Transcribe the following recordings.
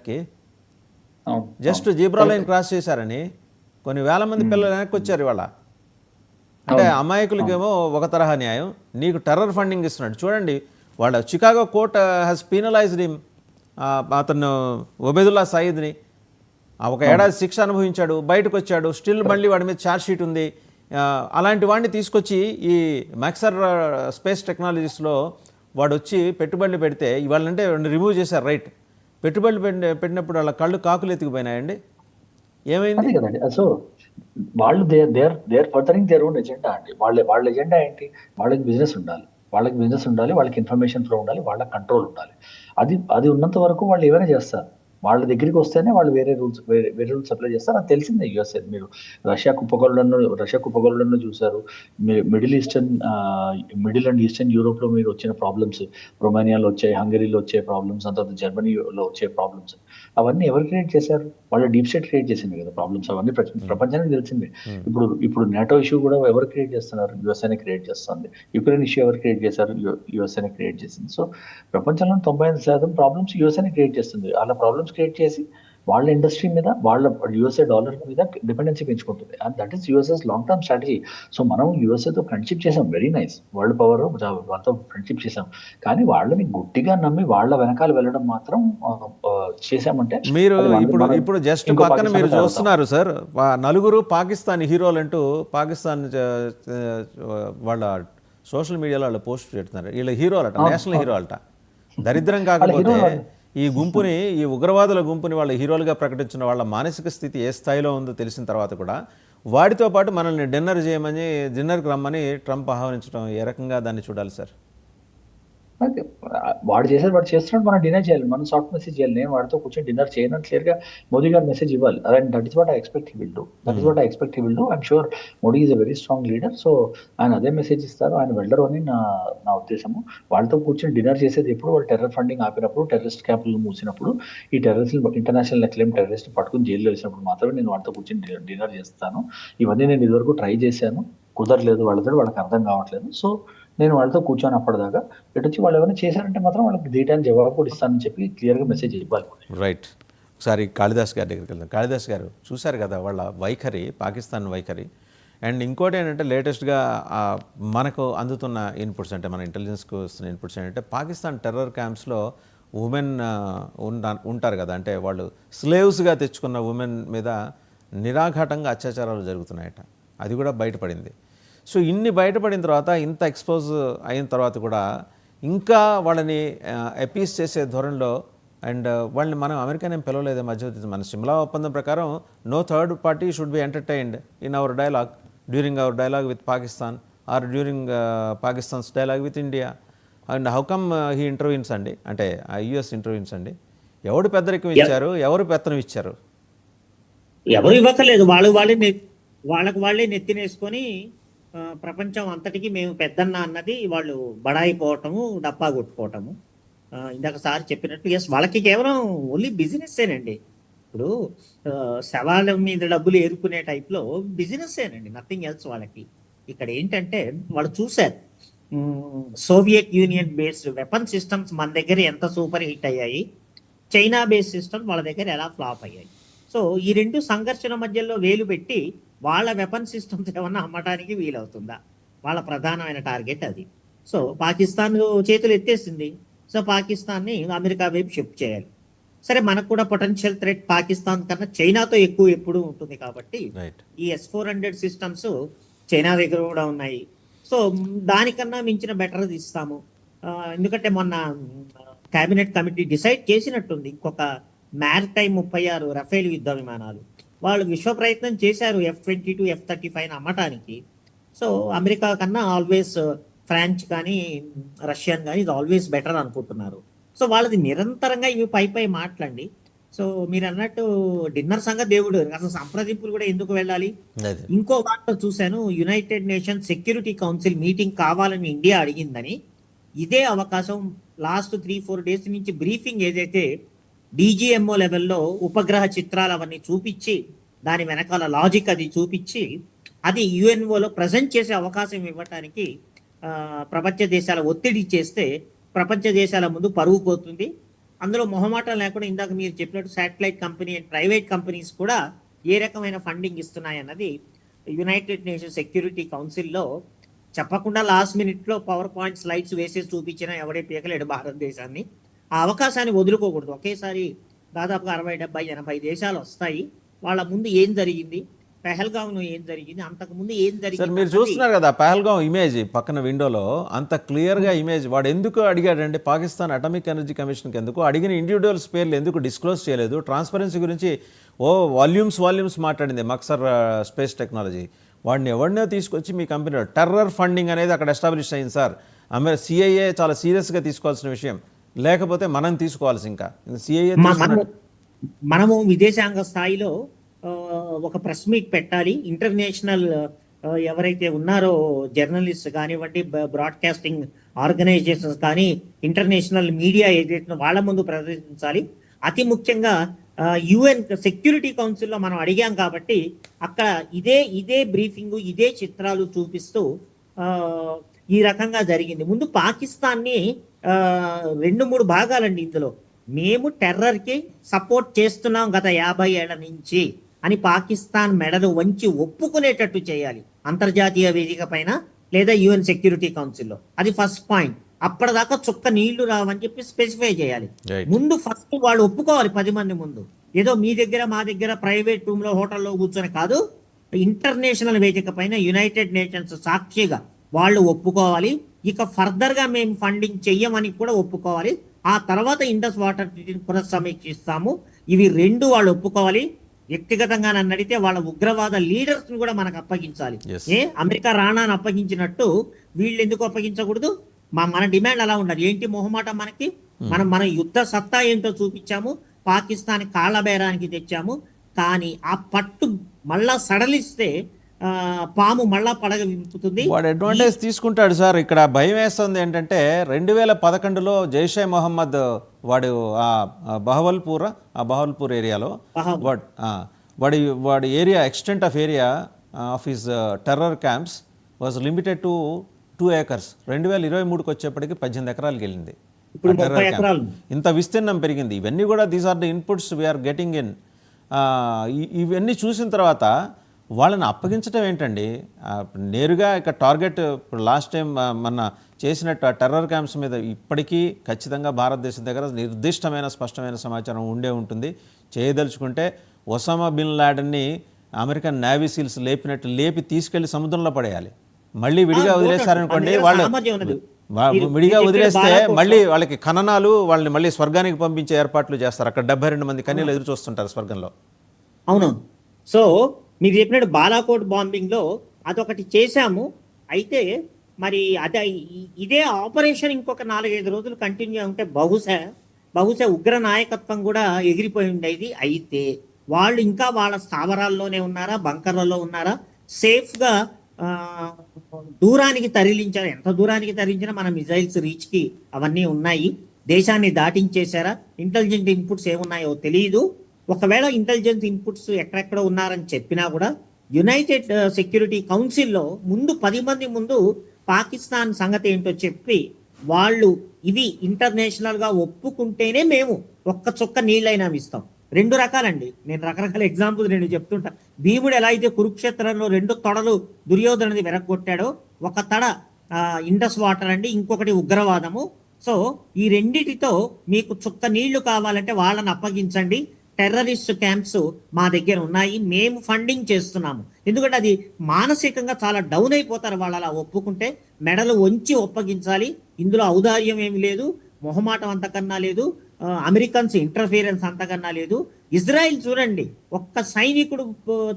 వెనక్కి. Just zebra line cross చేశారని కొన్ని వేల మంది పిల్లలు వెనక్కి వచ్చారు ఇవాళ. అంటే అమాయకులకేమో ఒక తరహా న్యాయం, నీకు టెర్రర్ ఫండింగ్ ఇస్తున్నాడు. చూడండి, వాళ్ళ Chicago court has penalised him, అతను ఒబేదుల్లా సయీద్ని. ఒక ఏడాది శిక్ష అనుభవించాడు, బయటకు వచ్చాడు, స్టిల్ మళ్ళీ వాడి మీద ఛార్జ్ షీట్ ఉంది. అలాంటి వాడిని తీసుకొచ్చి ఈ మ్యాక్సర్ స్పేస్ టెక్నాలజీస్లో వాడు వచ్చి పెట్టుబడులు పెడితే ఇవాళంటే రిమూవ్ చేశారు, రైట్. పెట్టుబడులు పెట్టినప్పుడు వాళ్ళ కళ్ళు కాకులు ఎత్తుకుపోయినాయండి. ఏమైంది? కదండి. సో వాళ్ళు there furthering their own agenda అండి. వాళ్ళ ఎజెండా ఏంటి? వాళ్ళకి బిజినెస్ ఉండాలి, వాళ్ళకి ఇన్ఫర్మేషన్ ఫ్లో ఉండాలి, వాళ్ళకి కంట్రోల్ ఉండాలి. అది ఉన్నంత వరకు వాళ్ళు ఏమైనా చేస్తారు. వాళ్ళ దగ్గరికి వస్తేనే వాళ్ళు వేరే రూల్స్ అప్లై చేస్తారు. అది తెలిసిందే. యుఎస్ఏ మీరు రష్యా కుప్పగొలడంలో చూసారు. మిడిల్ అండ్ ఈస్టర్న్ యూరోప్ లో మీరు వచ్చిన ప్రాబ్లమ్స్, రొమానియాలో వచ్చాయి, హంగరీలో వచ్చే ప్రాబ్లమ్స్, తర్వాత జర్మనీలో వచ్చే ప్రాబ్లమ్స్, అవన్నీ ఎవరు క్రియేట్ చేశారు? వాళ్ళ డీప్ స్టేట్ క్రియేట్ చేసింది కదా ప్రాబ్లమ్స్. అవన్నీ ప్రపంచానికి తెలిసిందే. ఇప్పుడు నాటో ఇష్యూ కూడా ఎవరు క్రియేట్ చేస్తున్నారు? యుఎస్ఏనే క్రియేట్ చేస్తుంది. యుక్రెయిన్ ఇష్యూ ఎవరు క్రియేట్ చేశారు? యుఎస్ఏనే క్రియేట్ చేసింది. సో ప్రపంచంలో 95% ప్రాబ్లమ్స్ యుఎస్ఏనే క్రియేట్ చేస్తుంది. అలా ప్రాబ్లమ్స్ క్రియేట్ చేసి వాళ్ళ ఇండస్ట్రీ మీద, వాళ్ళ యుఎస్ఏ డాలర్ మీద డిపెండెన్సీ పెంచుకుంటుంది. And that is USA's long term strategy. So మనం యుఎస్ఏతో ఫ్రెండ్షిప్ చేసాం, వెరీ నైస్, వరల్డ్ పవర్, వాళ్ళతో ఫ్రెండ్షిప్ చేసాం. కానీ వాళ్ళని గుడ్డిగా నమ్మి వాళ్ళ వెనకాల వెళ్ళడం మాత్రం చేసామంటే మీరు ఇప్పుడు జస్ట్ పక్కన మీరు చూస్తున్నారు సార్, నలుగురు పాకిస్తాన్ హీరోలు అంటూ పాకిస్తాన్ వాళ్ళ సోషల్ మీడియాలో వాళ్ళు పోస్ట్ పెడుతున్నారు. వీళ్ళ హీరోలట, నేషనల్ హీరోలట. దరిద్రం కాకపోతే ఈ గుంపుని, ఈ ఉగ్రవాదుల గుంపుని వాళ్ళ హీరోలుగా ప్రకటించిన వాళ్ళ మానసిక స్థితి ఏ స్థాయిలో ఉందో తెలిసిన తర్వాత కూడా వాడితో పాటు మనల్ని డిన్నర్కి రమ్మని ట్రంప్ ఆహ్వానించడం, ఏ రకంగా దాన్ని చూడాలి సార్? వాడు చేస్తున్నాడు, మనం డిన్నర్ చేయాలి, మనం సాఫ్ట్ మెసేజ్ చేయాలి. నేను వాడితో కూర్చొని డిన్నర్ చేయను క్లియర్ గా మోదీ గారు మెసేజ్ ఇవ్వాలి. And that is what I expect he will do. I'm sure Modi is a very strong leader. So ఆయన అదే మెసేజ్ ఇస్తారు. ఆయన వెళ్ళరు అని నా ఉద్దేశము. వాళ్ళతో కూర్చొని డిన్నర్ చేసేది ఎప్పుడు? వాళ్ళు టెర్రర్ ఫండింగ్ ఆపినప్పుడు, టెర్రరిస్ట్ క్యాంపులు మూసినప్పుడు, ఈ టెర్రరిస్ట్ ఇంటర్నేషనల్ క్లెయిమ్ టెర్రరిస్ట్ పట్టుకుని జైల్లో వేసినప్పుడు మాత్రమే నేను వాళ్ళతో కూర్చొని డిన్నర్ చేస్తాను. ఇవన్నీ నేను ఇదివరకు ట్రై చేశాను, కుదరలేదు, వాళ్ళకి అర్థం కావట్లేదు. సో నేను వాళ్ళతో కూర్చొని అప్పటిదాకా ఇటు వచ్చి వాళ్ళు ఏమైనా చేశారంటే మాత్రం వాళ్ళకి డీటెయిల్ జవాబు కూడా ఇస్తానని చెప్పి క్లియర్గా మెసేజ్ ఇవ్వాలి. రైట్. ఒకసారి కాళిదాస్ గారి దగ్గరికి వెళ్దాం. కాళిదాస్ గారు చూశారు కదా వాళ్ళ వైఖరి, పాకిస్తాన్ వైఖరి. అండ్ ఇంకోటి ఏంటంటే లేటెస్ట్గా మనకు అందుతున్న ఇన్పుట్స్, అంటే మన ఇంటెలిజెన్స్కి వస్తున్న ఇన్పుట్స్ ఏంటంటే పాకిస్తాన్ టెర్రర్ క్యాంప్స్లో ఉమెన్ ఉంటారు కదా, అంటే వాళ్ళు స్లేవ్స్గా తెచ్చుకున్న ఉమెన్ మీద నిరాఘాటంగా అత్యాచారాలు జరుగుతున్నాయట. అది కూడా బయటపడింది. సో ఇన్ని బయటపడిన తర్వాత, ఇంత ఎక్స్పోజ్ అయిన తర్వాత కూడా ఇంకా వాళ్ళని అపీస్ చేసే ధోరణిలో, అండ్ వాళ్ళని మనం అమెరికానే పిలవలేదు మధ్యవర్తి. మన సిమ్లా ఒప్పందం ప్రకారం no third party should be entertained in our dialogue during our dialogue with Pakistan or during Pakistan's dialogue with India. And how come he intervenes అండి, అంటే ఆ యుఎస్ ఇంటర్వ్యూన్స్ అండి. ఎవడు పెద్దరికం ఇచ్చారు, ఎవరు పెత్తనం ఇచ్చారు? ఎవరు ఇవ్వకలేదు. వాళ్ళకి వాళ్ళే నెత్తినేసుకొని ప్రపంచం అంతటికి మేము పెద్దన్న అన్నది వాళ్ళు బడాయిపోవటము, డప్పా కొట్టుకోవటము. ఇందాక సార్ చెప్పినట్టు ఎస్, వాళ్ళకి కేవలం ఓన్లీ బిజినెస్సేనండి. ఇప్పుడు శవాల మీద డబ్బులు ఏరుకునే టైప్లో బిజినెస్సేనండి, నథింగ్ ఎల్స్. వాళ్ళకి ఇక్కడ ఏంటంటే వాళ్ళు చూశారు Soviet union based weapon systems మన దగ్గర ఎంత సూపర్ హిట్ అయ్యాయి, చైనా బేస్డ్ సిస్టమ్స్ వాళ్ళ దగ్గర ఎలా ఫ్లాప్ అయ్యాయి. సో ఈ రెండు సంఘర్షణ మధ్యలో వేలు పెట్టి వాళ్ళ వెపన్ సిస్టమ్స్ ఏమన్నా అమ్మటానికి వీలవుతుందా? వాళ్ళ ప్రధానమైన టార్గెట్ అది. సో పాకిస్తాన్ చేతులు ఎత్తేసింది. సో పాకిస్తాన్ని అమెరికా వైపు షిఫ్ట్ చేయాలి. సరే, మనకు కూడా పొటెన్షియల్ థ్రెట్ పాకిస్తాన్ కన్నా చైనాతో ఎక్కువ ఎప్పుడు ఉంటుంది కాబట్టి ఈ S-400 సిస్టమ్స్ చైనా దగ్గర కూడా ఉన్నాయి. సో దానికన్నా మించిన బెటర్ ఇస్తాము. ఎందుకంటే మొన్న కేబినెట్ కమిటీ డిసైడ్ చేసినట్టుంది, ఇంకొక మ్యారిటైమ్ 36 రఫేల్ యుద్ధ విమానాలు వాళ్ళు విశ్వ ప్రయత్నం చేశారు F-22, F-35 అమ్మటానికి. సో అమెరికా కన్నా ఆల్వేస్ ఫ్రాన్స్ కానీ రష్యన్ కానీ ఇది ఆల్వేస్ బెటర్ అనుకుంటున్నారు. సో వాళ్ళది నిరంతరంగా ఇవి పై మాట్లాడి. సో మీరు అన్నట్టు డిన్నర్ సంగతి దేవుడు, అసలు సంప్రదింపులు కూడా ఎందుకు వెళ్ళాలి? ఇంకో వార్త చూశాను, United nations security council meeting కావాలని ఇండియా అడిగిందని. ఇదే అవకాశం లాస్ట్ 3-4 డేస్ నుంచి బ్రీఫింగ్ ఏదైతే DGMO లెవెల్లో ఉపగ్రహ చిత్రాలు అవన్నీ చూపించి దాని వెనకాల లాజిక్ అది చూపించి అది UNOలో ప్రజెంట్ చేసే అవకాశం ఇవ్వటానికి ప్రపంచ దేశాల ఒత్తిడి చేస్తే ప్రపంచ దేశాల ముందు పరువు పోతుంది. అందులో మొహమాటం లేకుండా ఇందాక మీరు చెప్పినట్టు satellite company and private companies కూడా ఏ రకమైన ఫండింగ్ ఇస్తున్నాయి అన్నది యునైటెడ్ నేషన్స్ సెక్యూరిటీ కౌన్సిల్లో చెప్పకుండా లాస్ట్ మినిట్లో పవర్ పాయింట్ స్లైడ్స్ వేసేసి చూపించినా ఎవడే పీకలేడు భారతదేశాన్ని. ఆ అవకాశాన్ని వదులుకోకూడదు. ఒకేసారి దాదాపుగా 60, 70, 80 దేశాలు వస్తాయి. వాళ్ళ ముందు ఏం జరిగింది, పెహల్గాంలో ఏం జరిగింది, అంతకుముందు ఏం సార్ జరిగింది మీరు అన్నది చూస్తున్నారు కదా పహల్గాం ఇమేజ్ పక్కన విండోలో అంత క్లియర్గా ఇమేజ్. వాడు ఎందుకు అడిగాడంటే పాకిస్తాన్ అటామిక్ ఎనర్జీ కమిషన్కి ఎందుకు అడిగిన ఇండివిజువల్స్ పేర్లు ఎందుకు డిస్క్లోజ్ చేయలేదు, ట్రాన్స్పరెన్సీ గురించి వాల్యూమ్స్ మాట్లాడింది మక్సర్ స్పేస్ టెక్నాలజీ. వాడిని ఎవరినో తీసుకొచ్చి మీ కంపెనీలో టెర్రర్ ఫండింగ్ అనేది అక్కడ ఎస్టాబ్లిష్ అయింది సార్. సిఐఏ చాలా సీరియస్గా తీసుకోవాల్సిన విషయం, లేకపోతే మనం తీసుకోవాల్సి ఇంకా సిఐఏ మనము విదేశాంగ స్థాయిలో ఒక ప్రెస్ మీట్ పెట్టాలి. ఇంటర్నేషనల్ ఎవరైతే ఉన్నారో జర్నలిస్ట్ కానివ్వండి, బ్రాడ్కాస్టింగ్ ఆర్గనైజేషన్స్ కానీ, ఇంటర్నేషనల్ మీడియా ఏదైతే వాళ్ళ ముందు ప్రదర్శించాలి. అతి ముఖ్యంగా యుఎన్ సెక్యూరిటీ కౌన్సిల్లో మనం అడిగాం కాబట్టి అక్కడ ఇదే బ్రీఫింగ్, ఇదే చిత్రాలు చూపిస్తూ ఈ రకంగా జరిగింది. ముందు పాకిస్తాన్ని 2-3 భాగాలండి ఇందులో. మేము టెర్రర్కి సపోర్ట్ చేస్తున్నాం గత 50 ఏళ్ల నుంచి అని పాకిస్తాన్ మెడలు వంచి ఒప్పుకునేటట్టు చేయాలి అంతర్జాతీయ వేదిక పైన లేదా యుఎన్ సెక్యూరిటీ కౌన్సిల్లో. అది ఫస్ట్ పాయింట్. అప్పటిదాకా చుక్క నీళ్లు రావని చెప్పి స్పెసిఫై చేయాలి. ముందు ఫస్ట్ వాళ్ళు ఒప్పుకోవాలి 10 మంది ముందు. ఏదో మీ దగ్గర మా దగ్గర ప్రైవేట్ రూమ్ లో హోటల్లో కూర్చొని కాదు, ఇంటర్నేషనల్ వేదిక పైన యునైటెడ్ నేషన్స్ సాక్షిగా వాళ్ళు ఒప్పుకోవాలి. ఇక ఫర్దర్ గా మేము ఫండింగ్ చెయ్యమని కూడా ఒప్పుకోవాలి. ఆ తర్వాత ఇండస్ వాటర్ ట్రీటీని పునఃసమీక్షిస్తాము. ఇవి 2 వాళ్ళు ఒప్పుకోవాలి. వ్యక్తిగతంగా నన్ను అడిగితే వాళ్ళ ఉగ్రవాద లీడర్స్ ని కూడా మనకు అప్పగించాలి. అమెరికా రాణాను అప్పగించినట్టు వీళ్ళు ఎందుకు అప్పగించకూడదు? మన డిమాండ్ అలా ఉండాలి. ఏంటి మొహమాటం మనకి? మన యుద్ధ సత్తా ఏంటో చూపించాము, పాకిస్తాన్ కాళ్ళ బేరానికి తెచ్చాము. కానీ ఆ పట్టు మళ్ళా సడలిస్తే పాము మళ్ళా పడగ వింపుతుంది. వాడు అడ్వాంటేజ్ తీసుకుంటాడు సార్. ఇక్కడ భయం వేస్తుంది ఏంటంటే 2011లో జైషే మొహమ్మద్ వాడు బహవల్పూర్ ఏరియాలో వాడి area extent of area of his terror camps was limited to 2 acres. 2023కి వచ్చేప్పటికి 18 ఎకరాలకు వెళ్ళింది. ఇంత విస్తీర్ణం పెరిగింది. ఇవన్నీ కూడా these are the inputs we are getting in. ఇవన్నీ చూసిన తర్వాత వాళ్ళని అప్పగించడం ఏంటండి? నేరుగా ఇక టార్గెట్ ఇప్పుడు లాస్ట్ టైం మన చేసినట్టు ఆ టెర్రర్ క్యాంప్స్ మీద ఇప్పటికీ ఖచ్చితంగా భారతదేశం దగ్గర నిర్దిష్టమైన స్పష్టమైన సమాచారం ఉండే ఉంటుంది. చేయదలుచుకుంటే ఒసామా బిన్ లాడెన్ని అమెరికన్ నేవీ సీల్స్ లేపి తీసుకెళ్లి సముద్రంలో పడేయాలి. మళ్ళీ విడిగా వదిలేస్తారనుకోండి, విడిగా వదిలేస్తే మళ్ళీ వాళ్ళకి ఖననాలు, వాళ్ళని మళ్ళీ స్వర్గానికి పంపించే ఏర్పాట్లు చేస్తారు. అక్కడ 72 మంది కన్యలు ఎదురు చూస్తుంటారు స్వర్గంలో. అవును. సో మీరు చెప్పినట్టు బాలాకోట్ బాంబింగ్ లో అదొకటి చేశాము. అయితే మరి ఇదే ఆపరేషన్ ఇంకొక 4-5 రోజులు కంటిన్యూ ఉంటే బహుశా ఉగ్ర నాయకత్వం కూడా ఎగిరిపోయి ఉండేది. అయితే వాళ్ళు ఇంకా వాళ్ళ స్థావరాల్లోనే ఉన్నారా, బంకర్లలో ఉన్నారా, సేఫ్ గా దూరానికి తరలించారు? ఎంత దూరానికి తరలించినా మన మిజైల్స్ రీచ్ కి అవన్నీ ఉన్నాయి. దేశాన్ని దాటించేశారా? ఇంటెలిజెంట్ ఇన్పుట్స్ ఏమున్నాయో తెలియదు. ఒకవేళ ఇంటెలిజెన్స్ ఇన్పుట్స్ ఎక్కడెక్కడ ఉన్నారని చెప్పినా కూడా యునైటెడ్ సెక్యూరిటీ కౌన్సిల్లో ముందు 10 మంది ముందు పాకిస్తాన్ సంగతి ఏంటో చెప్పి వాళ్ళు ఇవి ఇంటర్నేషనల్ గా ఒప్పుకుంటేనే మేము ఒక్క చుక్క నీళ్ళైనా ఇస్తాం. 2 రకాలండి. నేను రకరకాల ఎగ్జాంపుల్స్ 2 చెప్తుంటా. భీముడు ఎలా అయితే కురుక్షేత్రంలో 2 తొడలు దుర్యోధనది వెరగొట్టాడో, ఒక తడ ఇండస్ వాటర్ అండి, ఇంకొకటి ఉగ్రవాదము. సో ఈ రెండిటితో మీకు చుక్క నీళ్లు కావాలంటే వాళ్ళని అప్పగించండి. టెర్రరిస్ట్ క్యాంప్స్ మా దగ్గర ఉన్నాయి, మేము ఫండింగ్ చేస్తున్నాము. ఎందుకంటే అది మానసికంగా చాలా డౌన్ అయిపోతారు వాళ్ళు అలా ఒప్పుకుంటే. మెడలు వంచి ఒప్పగించాలి. ఇందులో ఔదార్యం ఏమి లేదు, మొహమాటం అంతకన్నా లేదు, అమెరికన్స్ ఇంటర్ఫీరెన్స్ అంతకన్నా లేదు. ఇజ్రాయిల్ చూడండి, ఒక్క సైనికుడు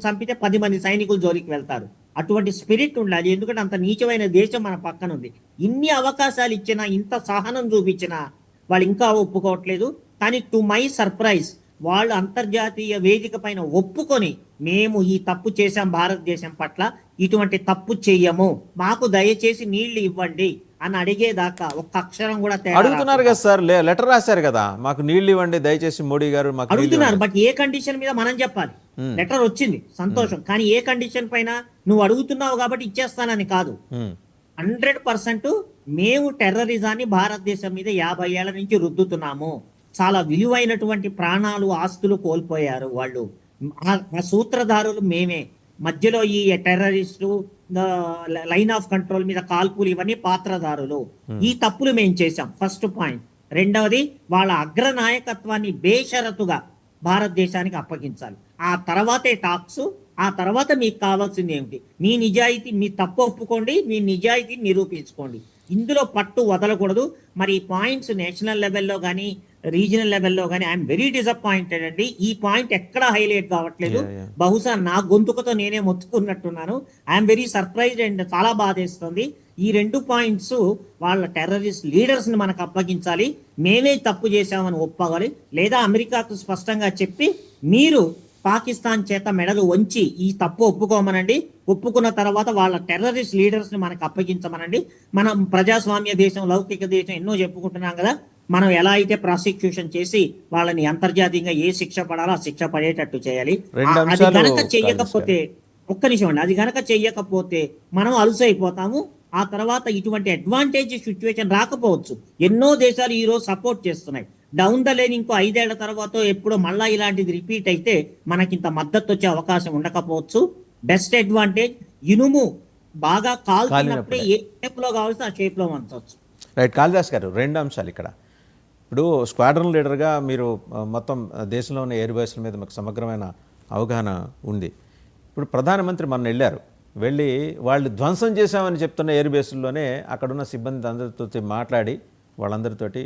చంపితే 10 మంది సైనికులు జోలికి వెళ్తారు. అటువంటి స్పిరిట్ ఉండాలి. ఎందుకంటే అంత నీచమైన దేశం మన పక్కన ఉంది. ఇన్ని అవకాశాలు ఇచ్చినా, ఇంత సహనం చూపించినా వాళ్ళు ఇంకా ఒప్పుకోవట్లేదు. కానీ టు మై సర్ప్రైజ్ వాళ్ళు అంతర్జాతీయ వేదిక పైన ఒప్పుకొని మేము ఈ తప్పు చేశాం, భారతదేశం పట్ల ఇటువంటి తప్పు చెయ్యము, మాకు దయచేసి నీళ్లు ఇవ్వండి అని అడిగేదాకా ఒక్క అక్షరం కూడా అడుగుతున్నారు కదా సార్. లెటర్ రాశారు కదా, మాకు నీళ్లు ఇవ్వండి దయచేసి మోడీ గారు మాకు అడుగుతున్నారు. బట్ ఏ కండిషన్ మీద మనం చెప్పాలి. లెటర్ వచ్చింది, సంతోషం. కానీ ఏ కండిషన్ పైన? నువ్వు అడుగుతున్నావు కాబట్టి ఇచ్చేస్తానని కాదు. 100% మేము టెర్రరిజాన్ని భారతదేశం మీద 50 ఏళ్ల నుంచి రుద్దుతున్నాము. చాలా విలువైనటువంటి ప్రాణాలు ఆస్తులు కోల్పోయారు వాళ్ళు. ఆ సూత్రధారులు మేమే. మధ్యలో ఈ టెర్రరిస్టు, లైన్ ఆఫ్ కంట్రోల్ మీద కాల్పులు, ఇవన్నీ పాత్రధారులు. ఈ తప్పులు మేము చేశాం, ఫస్ట్ పాయింట్. రెండవది, వాళ్ళ అగ్ర నాయకత్వాన్ని బేషరతుగా భారతదేశానికి అప్పగించాలి. ఆ తర్వాతే టాక్స్, ఆ తర్వాత మీకు కావాల్సింది ఏమిటి, మీ నిజాయితీ, మీ తప్పు ఒప్పుకోండి, మీ నిజాయితీని నిరూపించుకోండి. ఇందులో పట్టు వదలకూడదు. మరి ఈ పాయింట్స్ నేషనల్ లెవెల్లో కానీ రీజనల్ లెవెల్లో కానీ ఐఎమ్ వెరీ డిసప్పాయింటెడ్ అండి. ఈ పాయింట్ ఎక్కడ హైలైట్ కావట్లేదు. బహుశా నా గొంతుకతో నేనే మొత్తుకున్నట్టున్నాను. ఐఎమ్ వెరీ సర్ప్రైజ్డ్ అండ్ చాలా బాధేస్తుంది. ఈ 2 పాయింట్స్ వాళ్ళ టెర్రరిస్ట్ లీడర్స్ని మనకు అప్పగించాలి. మేమే తప్పు చేశామని ఒప్పుకోవాలి, లేదా అమెరికాకు స్పష్టంగా చెప్పి మీరు పాకిస్తాన్ చేత మెడలు వంచి ఈ తప్పు ఒప్పుకోమనండి. ఒప్పుకున్న తర్వాత వాళ్ళ టెర్రరిస్ట్ లీడర్స్ ని మనకు అప్పగించమనండి. మనం ప్రజాస్వామ్య దేశం, లౌకిక దేశం ఎన్నో చెప్పుకుంటున్నాం కదా. మనం ఎలా అయితే ప్రాసిక్యూషన్ చేసి వాళ్ళని అంతర్జాతీయంగా ఏ శిక్ష పడాలో ఆ శిక్ష పడేటట్టు చేయాలి. అది గనక చెయ్యకపోతే, ఒక్క నిమిషం అండి, అది గనక చెయ్యకపోతే మనం అలుసైపోతాము. ఆ తర్వాత ఇటువంటి అడ్వాంటేజ్ సిచ్యువేషన్ రాకపోవచ్చు. ఎన్నో దేశాలు ఈ రోజు సపోర్ట్ చేస్తున్నాయి. డౌన్ ద లైన్ ఇంకో 5 ఏళ్ల తర్వాత ఎప్పుడో మళ్ళా ఇలాంటిది రిపీట్ అయితే మనకింత మద్దతు వచ్చే అవకాశం ఉండకపోవచ్చు. బెస్ట్ అడ్వాంటేజ్, ఇనుము బాగా కాల్చినప్పుడే ఏ షేప్ లో కావాల్సి ఆ షేప్ లో వంచవచ్చు. రైట్. కాళిదాస్ గారు, 2 అంశాలు ఇక్కడ. ఇప్పుడు స్క్వాడ్రన్ లీడర్గా మీరు మొత్తం దేశంలో ఉన్న ఎయిర్ బేస్ల మీద మీకు సమగ్రమైన అవగాహన ఉంది. ఇప్పుడు ప్రధానమంత్రి మొన్న వెళ్ళి వాళ్ళు ధ్వంసం చేశామని చెప్తున్న ఎయిర్ బేసుల్లోనే అక్కడున్న సిబ్బంది అందరితో మాట్లాడి వాళ్ళందరితోటి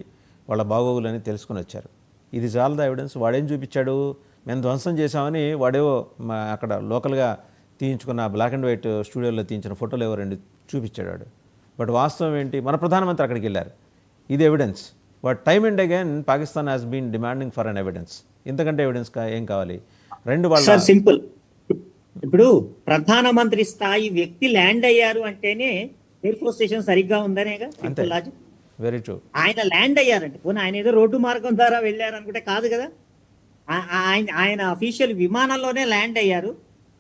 వాళ్ళ బాగోగులని తెలుసుకుని వచ్చారు. ఇది చాలదా ఎవిడెన్స్? వాడేం చూపించాడు? మేము ధ్వంసం చేశామని వాడేవో అక్కడ లోకల్గా తీయించుకున్న బ్లాక్ అండ్ వైట్ స్టూడియోలో తీయించిన ఫోటోలు ఎవరు 2 చూపించాడు వాడు. బట్ వాస్తవం ఏంటి? మన ప్రధానమంత్రి అక్కడికి వెళ్ళారు. ఇది evidence. But time and again Pakistan has been demanding for an evidence. ఇంతకంటే ఎవిడెన్స్ ఏం కావాలి? 2 వాళ్ళ సింపుల్. ఇప్పుడు ప్రధానమంత్రి స్థాయి వ్యక్తి ల్యాండ్ అయ్యారు అంటేనే ఎయిర్ ఫోర్స్ స్టేషన్ సరిగ్గా ఉందనేగా. Very true. ఆయన ల్యాండ్ అయ్యారంటే పోనీ ఆయన ఏదో రోడ్డు మార్గం ద్వారా వెళ్ళారు అనుకుంటే కాదు కదా. ఆయన అఫీషియల్ విమానంలోనే ల్యాండ్ అయ్యారు.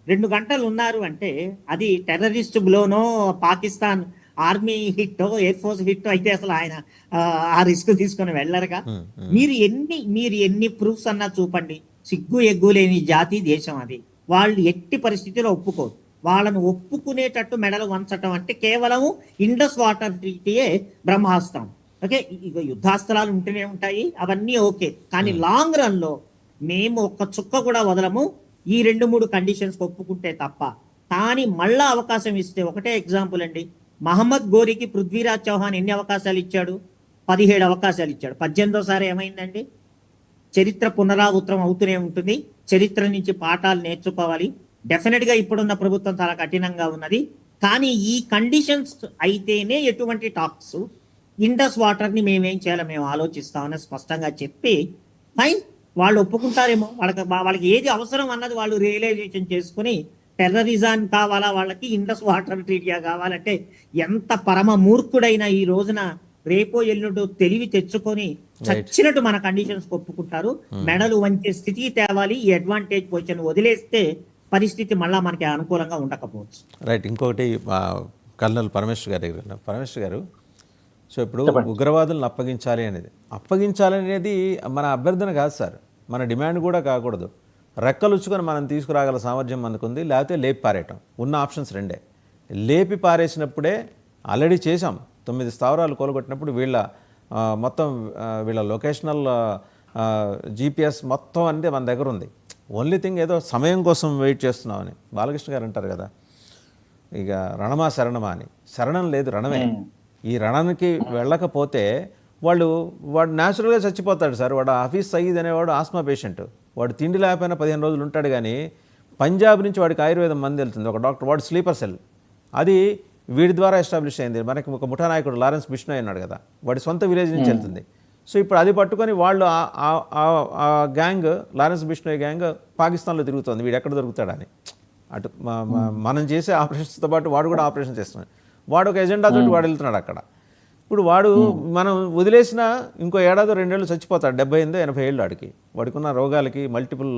2 గంటలు ఉన్నారు అంటే అది టెర్రరిస్ట్ బ్లోనో, పాకిస్తాన్ ఆర్మీ హిట్టో, ఎయిర్ ఫోర్స్ హిట్టో అయితే అసలు ఆయన ఆ రిస్క్ తీసుకొని వెళ్ళరుగా. మీరు ఎన్ని ప్రూఫ్స్ అన్నా చూపండి, సిగ్గు ఎగ్గు లేని జాతి దేశం అది. వాళ్ళు ఎట్టి పరిస్థితిలో ఒప్పుకోరు. వాళ్ళను ఒప్పుకునేటట్టు మెడలు వంచటం అంటే కేవలం ఇండస్ వాటర్ ట్రీటీయే బ్రహ్మాస్త్రం. ఓకే, ఇక యుద్ధాస్త్రాలు ఉంటూనే ఉంటాయి, అవన్నీ ఓకే. కానీ లాంగ్ రన్ లో మేము ఒక్క చుక్క కూడా వదలము ఈ 2-3 కండిషన్స్ ఒప్పుకుంటే తప్ప. కానీ మళ్ళా అవకాశం ఇస్తే, ఒకటే ఎగ్జాంపుల్ అండి, మహమ్మద్ గోరికి పృథ్వీరాజ్ చౌహాన్ ఎన్ని అవకాశాలు ఇచ్చాడు? 17 అవకాశాలు ఇచ్చాడు. 18వ ఏమైందండి? చరిత్ర పునరావృతం అవుతూనే ఉంటుంది. చరిత్ర నుంచి పాఠాలు నేర్చుకోవాలి. డెఫినెట్ గా ఇప్పుడున్న ప్రభుత్వం చాలా కఠినంగా ఉన్నది. కానీ ఈ కండిషన్స్ అయితేనే ఎటువంటి టాక్స్, ఇండస్ వాటర్ ని మేమేం చేయాలో మేము ఆలోచిస్తామని స్పష్టంగా చెప్పి ఫైన్, వాళ్ళు ఒప్పుకుంటారేమో. వాళ్ళకి ఏది అవసరం అన్నది వాళ్ళు రియలైజేషన్ చేసుకుని, టెర్రరిజం కావాలా వాళ్ళకి, ఇండస్ వాటర్ ట్రీటీయా కావాలంటే ఎంత పరమ మూర్ఖుడైనా ఈ రోజున రేపో ఎల్లుండో తెలివి తెచ్చుకొని చచ్చినట్టు మన కండిషన్స్ ఒప్పుకుంటారు. మెడలు వంచే స్థితికి తేవాలి. ఈ అడ్వాంటేజ్ పొజిషన్ వదిలేస్తే పరిస్థితి మళ్ళా మనకి అనుకూలంగా ఉండకపోవచ్చు. రైట్. ఇంకొకటి కల్నల్ పరమేశ్వర్ గారు, సో ఇప్పుడు ఉగ్రవాదులను అప్పగించాలనేది మన అభ్యర్థన కాదు సార్, మన డిమాండ్ కూడా కాకూడదు. రెక్కలుచ్చుకొని మనం తీసుకురాగల సామర్థ్యం మనకుంది, లేకపోతే లేపి పారేయటం. ఉన్న ఆప్షన్స్ 2. లేపి పారేసినప్పుడే ఆల్రెడీ చేసాం. 9 స్థావరాలు కూలగొట్టినప్పుడు మొత్తం వీళ్ళ లొకేషనల్ GPS మొత్తం అంటే మన దగ్గర ఉంది. ఓన్లీ థింగ్ ఏదో సమయం కోసం వెయిట్ చేస్తున్నామని బాలకృష్ణ గారు అంటారు కదా, ఇక రణమా శరణమా అని. శరణం లేదు, రణమే. ఈ రణానికి వెళ్ళకపోతే వాడు న్యాచురల్గా చచ్చిపోతాడు సార్. వాడు హఫీజ్ సయీద్ అనేవాడు ఆస్మా పేషెంట్. వాడు తిండి లేకపోయినా 15 రోజులు ఉంటాడు. కానీ పంజాబ్ నుంచి వాడికి ఆయుర్వేదం మంది వెళ్తుంది ఒక డాక్టర్, వాడు స్లీపర్ సెల్. అది వీడి ద్వారా ఎస్టాబ్లిష్ అయింది. మనకి ఒక ముఠా నాయకుడు లారెన్స్ బిష్ణోయ్ అన్నాడు కదా, వాడి సొంత విలేజ్ నుంచి వెళ్తుంది. సో ఇప్పుడు అది పట్టుకొని వాళ్ళు ఆ గ్యాంగ్, లారెన్స్ బిష్ణోయ్ గ్యాంగ్ పాకిస్తాన్లో తిరుగుతుంది. వీడు ఎక్కడ దొరుకుతాడని. అటు మనం చేసే ఆపరేషన్స్తో పాటు వాడు కూడా ఆపరేషన్ చేస్తున్నాడు. వాడు ఒక ఎజెండాతో వాడు వెళ్తున్నాడు అక్కడ. ఇప్పుడు వాడు మనం వదిలేసిన ఇంకో 1 ఏడాది 2 ఏళ్ళు చచ్చిపోతాడు. 78-80 ఏళ్ళు వాడికి. వాడికి ఉన్న రోగాలకి, మల్టిపుల్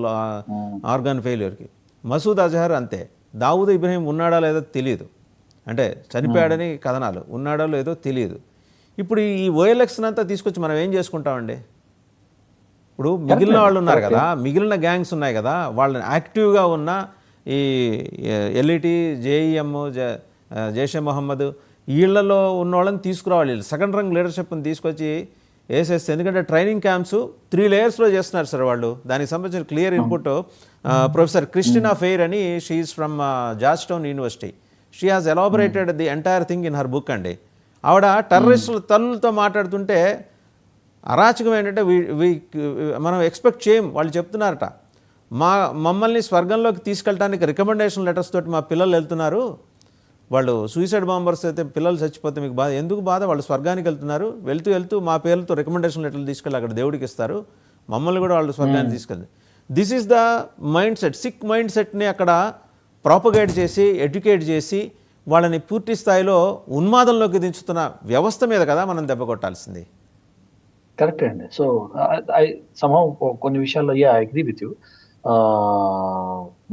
ఆర్గాన్ ఫెయిల్యూర్కి. మసూద్ అజహర్ అంతే. దావూద్ ఇబ్రహీం ఉన్నాడా లేదో తెలియదు, అంటే చనిపోయాడని కథనాలు, ఉన్నాడో లేదో తెలియదు. ఇప్పుడు ఈ OLX అంతా తీసుకొచ్చి మనం ఏం చేసుకుంటామండి? ఇప్పుడు మిగిలిన వాళ్ళు ఉన్నారు కదా, మిగిలిన గ్యాంగ్స్ ఉన్నాయి కదా, వాళ్ళని యాక్టివ్గా ఉన్న ఈ ఎల్ఈటి, జేఈఎం, జైషే మొహమ్మద్ వీళ్ళలో ఉన్న వాళ్ళని తీసుకురావాలి. సెకండ్ రంగ్ లీడర్షిప్ని తీసుకొచ్చి వేసేస్తే, ఎందుకంటే ట్రైనింగ్ క్యాంప్స్ 3 లేయర్స్లో చేస్తున్నారు సార్ వాళ్ళు. దానికి సంబంధించిన clear input professor Christina Fair అని, she is from Georgetown university. She has elaborated the entire thing in her book అండి. ఆవిడ టెర్రరిస్టుల తల్లులతో మాట్లాడుతుంటే అరాచకం ఏంటంటే మనం ఎక్స్పెక్ట్ చేయం. వాళ్ళు చెప్తున్నారట, మమ్మల్ని స్వర్గంలోకి తీసుకెళ్ళడానికి రికమెండేషన్ లెటర్స్ తోటి మా పిల్లలు వెళ్తున్నారు. వాళ్ళు సూసైడ్ బాంబర్స్ అయితే పిల్లలు చచ్చిపోతే మీకు బాధ ఎందుకు బాధ? వాళ్ళు స్వర్గానికి వెళ్తున్నారు, వెళ్తూ మా పేర్లతో రికమెండేషన్ లెటర్లు తీసుకెళ్ళి అక్కడ దేవుడికి ఇస్తారు, మమ్మల్ని కూడా వాళ్ళు స్వర్గానికి తీసుకెళ్ళి. This is the mindset. Sick mind సెట్ని అక్కడ ప్రాపగేట్ చేసి, ఎడ్యుకేట్ చేసి, వాళ్ళని పూర్తి స్థాయిలో ఉన్మాదంలోకి దించుతున్న వ్యవస్థ మీద కదా మనం దెబ్బ కొట్టాల్సింది. కరెక్టే అండి. సో ఐ సమ్‌హౌ కొన్ని విషయాల్లో ఐ అగ్రీ విత్ యూ.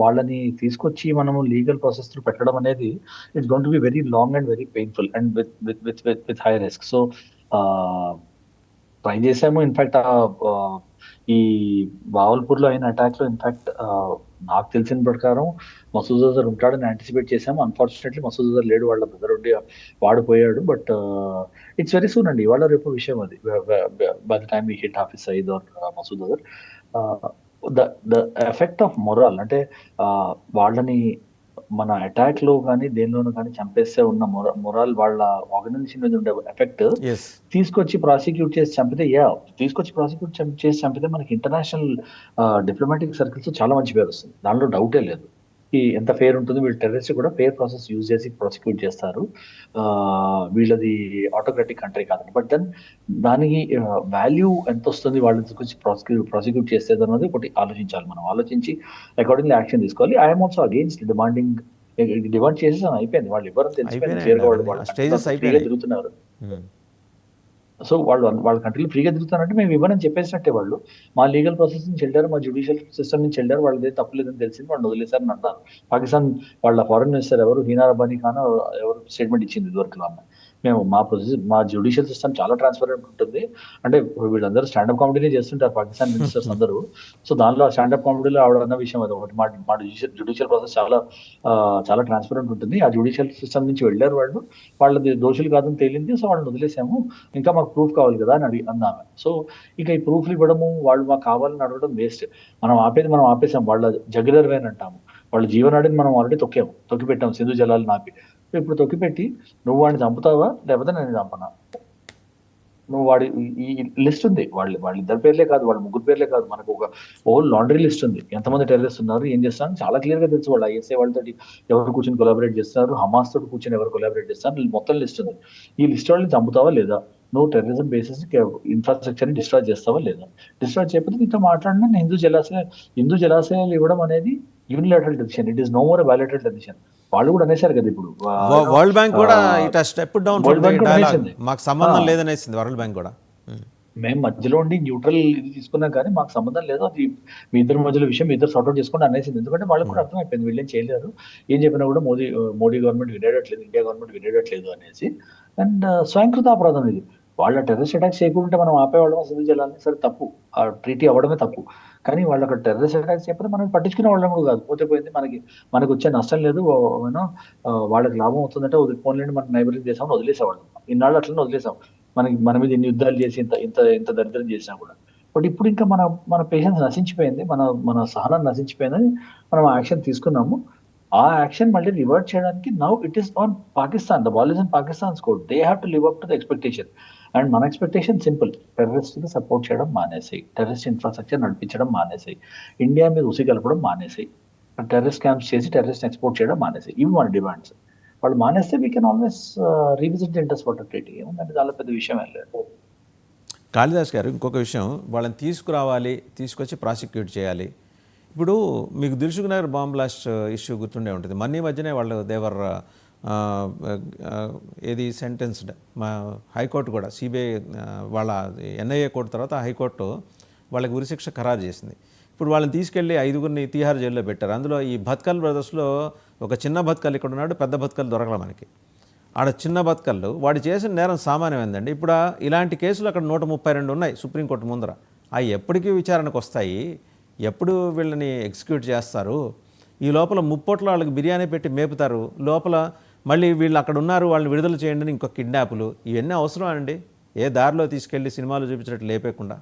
వాళ్ళని తీసుకొచ్చి మనము లీగల్ ప్రాసెస్ త్రూ పెట్టడం అనేది it's going to be very long and very painful and with high risk. So try చేసాము. ఇన్ఫాక్ట్ ఈ బావల్పూర్లో అయిన అటాక్ లో ఇన్ఫాక్ట్ నాకు తెలిసిన ప్రకారం మసూద్ అజర్ ఉంటాడని యాంటిసిపేట్ చేసాము. అన్ఫార్చునేట్లీ మసూద్ అజర్ లేడు, వాళ్ళ బ్రదర్ ఉండి వాడిపోయాడు. బట్ ఇట్స్ వెరీ సూన్ అండి, ఇవాళ రేపు విషయం అది. By the time we hit Hafiz Saeed or Masood Azhar, the effect of moral అంటే వాళ్ళని మన అటాక్ లో కానీ దేనిలోనూ కానీ చంపేస్తే ఉన్న మొరాల్, వాళ్ళ ఆర్గనైజేషన్ మీద ఉండే ఎఫెక్ట్ తీసుకొచ్చి ప్రాసిక్యూట్ చేసి చంపితే, చేసి చంపితే మనకి ఇంటర్నేషనల్ డిప్లొమాటిక్ సర్కిల్స్ చాలా మంచి పేరు వస్తుంది, దానిలో డౌటే లేదు. ఎంత ఫేర్ ఉంటుంది, వీళ్ళు టెర్రరిస్ట్ కూడా ఫేర్ ప్రాసెస్ యూజ్ చేసి ప్రాసిక్యూట్ చేస్తారు. వీళ్ళది ఆటోక్రటిక్ కంట్రీ కాదండి. బట్ దెన్ దానికి వాల్యూ ఎంత వస్తుంది వాళ్ళని తీసుకొచ్చి ప్రాసిక్యూట్ చేసేది అన్నది ఒకటి ఆలోచించాలి. మనం ఆలోచించి అకార్డింగ్లీ యాక్షన్ తీసుకోవాలి. ఐఎమ్ ఆల్సో అగేన్స్ట్ డిమాండ్ చేసేసాను, అయిపోయింది. వాళ్ళు ఎవరు తెలిసిపోయింది, తిరుగుతున్నారు. సో వాళ్ళ కంట్రీలో ఫ్రీగా తిరుగుతారంటే మేము ఇవ్వనని చెప్పేసినట్టే. వాళ్ళు మా లీగల్ ప్రాసెస్ నుంచి వెళ్ళారు, మా జ్యుడిషియల్ సిస్టమ్ నుంచి వెళ్ళారు, వాళ్ళది తప్పు లేదని తెలిసింది, వాళ్ళు వదిలేశారని అంటారు. పాకిస్తాన్ వాళ్ళ ఫారెన్ మినిస్టర్ ఎవరు, హీనా రబ్బానీ ఖాన్ ఎవరు స్టేట్మెంట్ ఇచ్చింది ఇదివరకు ఆమె, మేము మా జ్యుడిషియల్ సిస్టమ్ చాలా ట్రాన్స్పరెంట్ ఉంటుంది. అంటే వీళ్ళందరూ స్టాండప్ కామెడీనే చేస్తుంటారు పాకిస్తాన్ మినిస్టర్స్ అందరూ. సో దానిలో స్టాండప్ కామెడీలో ఆవిడ అన్న విషయం అది ఒకటి, మా జ్యుడిషియల్ ప్రాసెస్ చాలా ట్రాన్స్పరెంట్ ఉంటుంది. ఆ జ్యుడిషియల్ సిస్టమ్ నుంచి వెళ్ళారు వాళ్ళు, వాళ్ళది దోషులు కాదని తేలింది, సో వాళ్ళని వదిలేసాము, ఇంకా మాకు ప్రూఫ్ కావాలి కదా అని అన్నామే. సో ఇక ఈ ప్రూఫ్లు ఇవ్వడము, వాళ్ళు మాకు కావాలని అడగడం వేస్ట్. మనం ఆపేసాం. వాళ్ళ జగదర్ వేన్ అంటాము, వాళ్ళ జీవనాడిని మనం ఆల్రెడీ తొక్కి పెట్టాం సింధు జలాలు నాపి. ఇప్పుడు తొక్కిపెట్టి నువ్వు వాడిని చంపుతావా లేకపోతే నేను చంపనా, నువ్వు వాడి ఈ లిస్ట్ ఉంది, వాళ్ళిద్దరి పేర్లే కాదు, వాళ్ళ ముగ్గురు పేర్లే కాదు, మనకు ఒక హోల్ లాండ్రీ లిస్ట్ ఉంది. ఎంతమంది టెర్రరిస్ట్ ఉన్నారు, ఏం చేస్తున్నారు చాలా క్లియర్ గా తెలుసు. వాళ్ళు ఐఎస్ఐ వాళ్ళతో ఎవరు కూర్చొని కొలాబరేట్ చేస్తున్నారు, హమాస్ తోటి కూర్చొని ఎవరు కొలాబరేట్ చేస్తున్నారు, మొత్తం లిస్ట్ ఉంది. ఈ లిస్ట్ వాళ్ళని చంపుతావా లేదా, నువ్వు టెర్రరిజం బేసిస్ ఇన్ఫ్రాస్ట్రక్చర్ ని డిస్ట్రాయ్ చేస్తావా లేదా, డిస్ట్రాయ్ చేయకపోతే నీతో మాట్లాడినా హిందూ జలాశయాలు ఇవ్వడం అనేది unilateral decision, it is no more bilateral decision. వాళ్ళు కూడా అనేసారు కదా ఇప్పుడు, వరల్డ్ బ్యాంక్ కూడా ఇట్ స్టెప్ డౌన్, మాకు సంబంధం లేదనేసింది వరల్డ్ బ్యాంక్ కూడా. మేము మధ్యలో ఉండి న్యూట్రల్ ఇది తీసుకున్నాం కానీ మాకు సంబంధం లేదు, అది మీ ఇద్దరి మధ్యలో విషయం మీ ఇద్దరు సార్ట్అవుట్ చేసుకుంటే అనేసింది. ఎందుకంటే వాళ్ళకి కూడా అర్థమైపోయింది వీళ్ళేం చేయలేరు, ఏం చెప్పినా కూడా మోడీ గవర్నమెంట్ వినేయట్లేదు, ఇండియా గవర్నమెంట్ వినేయట్లేదు అనేసి. అండ్ స్వయంకృత అపరాధం ఇది. వాళ్ళ టెర్రరిస్ట్ అటాక్ చేయకుంటే మనం ఆపేవాళ్ళం సింధు జలాన్ని, సరే తప్పు, ఆ ట్రీటీ అవ్వడమే తప్పు. కానీ వాళ్ళు అక్కడ టెర్రరిస్ట్ అటాక్ చేయకపోతే మనం పట్టించుకునే వాళ్ళం కూడా కాదు, పోతే పోయింది, మనకు వచ్చే నష్టం లేదు, వాళ్ళకి లాభం అవుతుందంటే వదిలిపోలేండి, మన నైబరింగ్ చేసామని వదిలేసేవాళ్ళం. ఇన్నాళ్ళు అట్లనే వదిలేసాం, మన మీద ఇన్ని యుద్ధాలు చేసి ఇంత దరిద్రం చేసినా కూడా. బట్ ఇప్పుడు ఇంకా మన పేషెన్స్ నశించిపోయింది, మన సహనం నశించిపోయిందని మనం యాక్షన్ తీసుకున్నాము. ఆ యాక్షన్ మళ్ళీ రివర్ట్ చేయడానికి now it is on Pakistan, the ball is in Pakistan court, they have to live up to the expectation. And మన ఎక్స్పెక్టేషన్ సింపుల్, టెర్రరిస్ట్ కి సపోర్ట్ చేయడం మానేసాయి, టెర్రరిస్ట్ ఇన్ఫ్రాస్ట్రక్చర్ నడిపించడం మానేసాయి, ఇండియా మీద ఉసి కలపడం మానేసాయి, టెర్రరిస్ట్ క్యాంప్స్ చేసి టెర్రరిస్ట్ ఎక్స్పోర్ట్ చేయడం మానేసాయి. ఇవి మన డిమాండ్స్. వాళ్ళు మానేస్తే we can always revisit the Indus water treaty. ఏముందంటే చాలా పెద్ద విషయం ఏం లేదు. కాళిదాస్ గారు, ఇంకొక విషయం, వాళ్ళని తీసుకొచ్చి ప్రాసిక్యూట్ చేయాలి. ఇప్పుడు మీకు Dilsukh Nagar bomb blast issue గుర్తుండే ఉంటుంది. మొన్న మధ్యనే వాళ్ళు దేవర్ ఏది సెంటెన్స్డ్, మా హైకోర్టు కూడా సిబిఐ వాళ్ళ ఎన్ఐఏ కోర్టు తర్వాత హైకోర్టు వాళ్ళకి ఉరిశిక్ష ఖరారు చేసింది. ఇప్పుడు వాళ్ళని తీసుకెళ్ళి 5గురిని తీహార్ జైల్లో పెట్టారు. అందులో ఈ భత్కల్ బ్రదర్స్లో ఒక చిన్న భత్కల్ ఇక్కడ ఉన్నాడు, పెద్ద భత్కల్ దొరకల మనకి. ఆడ చిన్న భత్కళ్ళు వాడు చేసిన నేరం సామాన్యమైందండి. ఇప్పుడు ఇలాంటి కేసులు అక్కడ 132 ఉన్నాయి సుప్రీంకోర్టు ముందర. అవి ఎప్పటికీ విచారణకు వస్తాయి, ఎప్పుడు వీళ్ళని ఎగ్జిక్యూట్ చేస్తారు, ఈ లోపల ముప్పోట్ల వాళ్ళకి బిర్యానీ పెట్టి మేపుతారు, లోపల మళ్ళీ వీళ్ళు అక్కడ ఉన్నారు వాళ్ళని విడుదల చేయండి అని ఇంకో కిడ్నాపులు, ఇవన్నీ అవసరం అండి? ఏ దారిలో తీసుకెళ్ళి సినిమాలు చూపించినట్టు లేపేకుండా.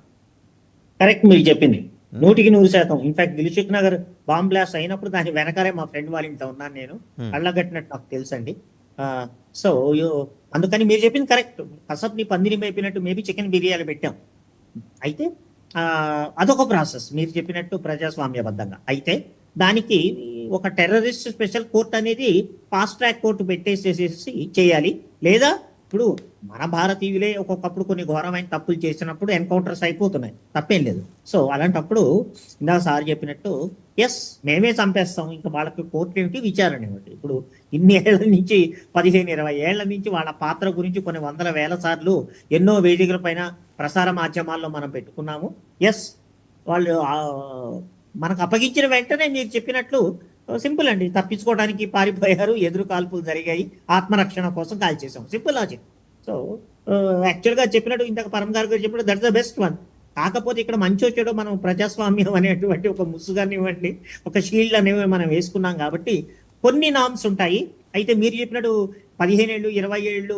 కరెక్ట్ మీరు చెప్పింది 100% in fact Dilsukh Nagar bomb blast అయినప్పుడు దాని వెనకాలే మా ఫ్రెండ్ వాళ్ళ ఇంట్లో ఉన్నాను నేను, కళ్ళగట్టినట్టు నాకు తెలుసండి. సో అందుకని మీరు చెప్పింది కరెక్ట్. కసబ్ని పందిని మేపినట్టు మేబీ చికెన్ బిర్యానీ పెట్టాం. అయితే అదొక ప్రాసెస్ మీరు చెప్పినట్టు ప్రజాస్వామ్యబద్ధంగా. అయితే దానికి ఒక టెర్రరిస్ట్ స్పెషల్ కోర్ట్ అనేది ఫాస్ట్ ట్రాక్ కోర్టు పెట్టేసేసి చేయాలి. లేదా ఇప్పుడు మన భారతీయులే ఒక్కొక్కప్పుడు కొన్ని ఘోరమైన తప్పులు చేసినప్పుడు ఎన్కౌంటర్స్ అయిపోతున్నాయి, తప్పేం లేదు. సో అలాంటప్పుడు ఇందాక సార్ చెప్పినట్టు ఎస్ మేమే చంపేస్తాం, ఇంకా వాళ్ళకి కోర్టు ఏమిటి, విచారణ ఏమిటి. ఇప్పుడు ఇన్ని ఏళ్ల నుంచి 15-20 ఏళ్ల నుంచి వాళ్ళ పాత్ర గురించి కొన్ని వందల వేల సార్లు ఎన్నో వేదికల పైన ప్రసార మాధ్యమాల్లో మనం పెట్టుకున్నాము. ఎస్ వాళ్ళు మనకు అప్పగించిన వెంటనే మీరు చెప్పినట్లు సింపుల్ అండి, తప్పించుకోవడానికి పారిపోయారు, ఎదురు కాల్పులు జరిగాయి, ఆత్మరక్షణ కోసం కాల్ చేసాం, సింపుల్ లాజిక్. సో యాక్చువల్గా చెప్పినట్టు ఇంతక పరమ్ గారు చెప్పినట్టు దట్స్ ద బెస్ట్ వన్. కాకపోతే ఇక్కడ మంచి వచ్చాడో మనం ప్రజాస్వామ్యం అనేటువంటి ఒక ముసుగానివ్వండి, ఒక షీల్డ్ అనేవి మనం వేసుకున్నాం కాబట్టి కొన్ని నామ్స్ ఉంటాయి. అయితే మీరు చెప్పినట్టు 15 ఏళ్ళు 20 ఏళ్ళు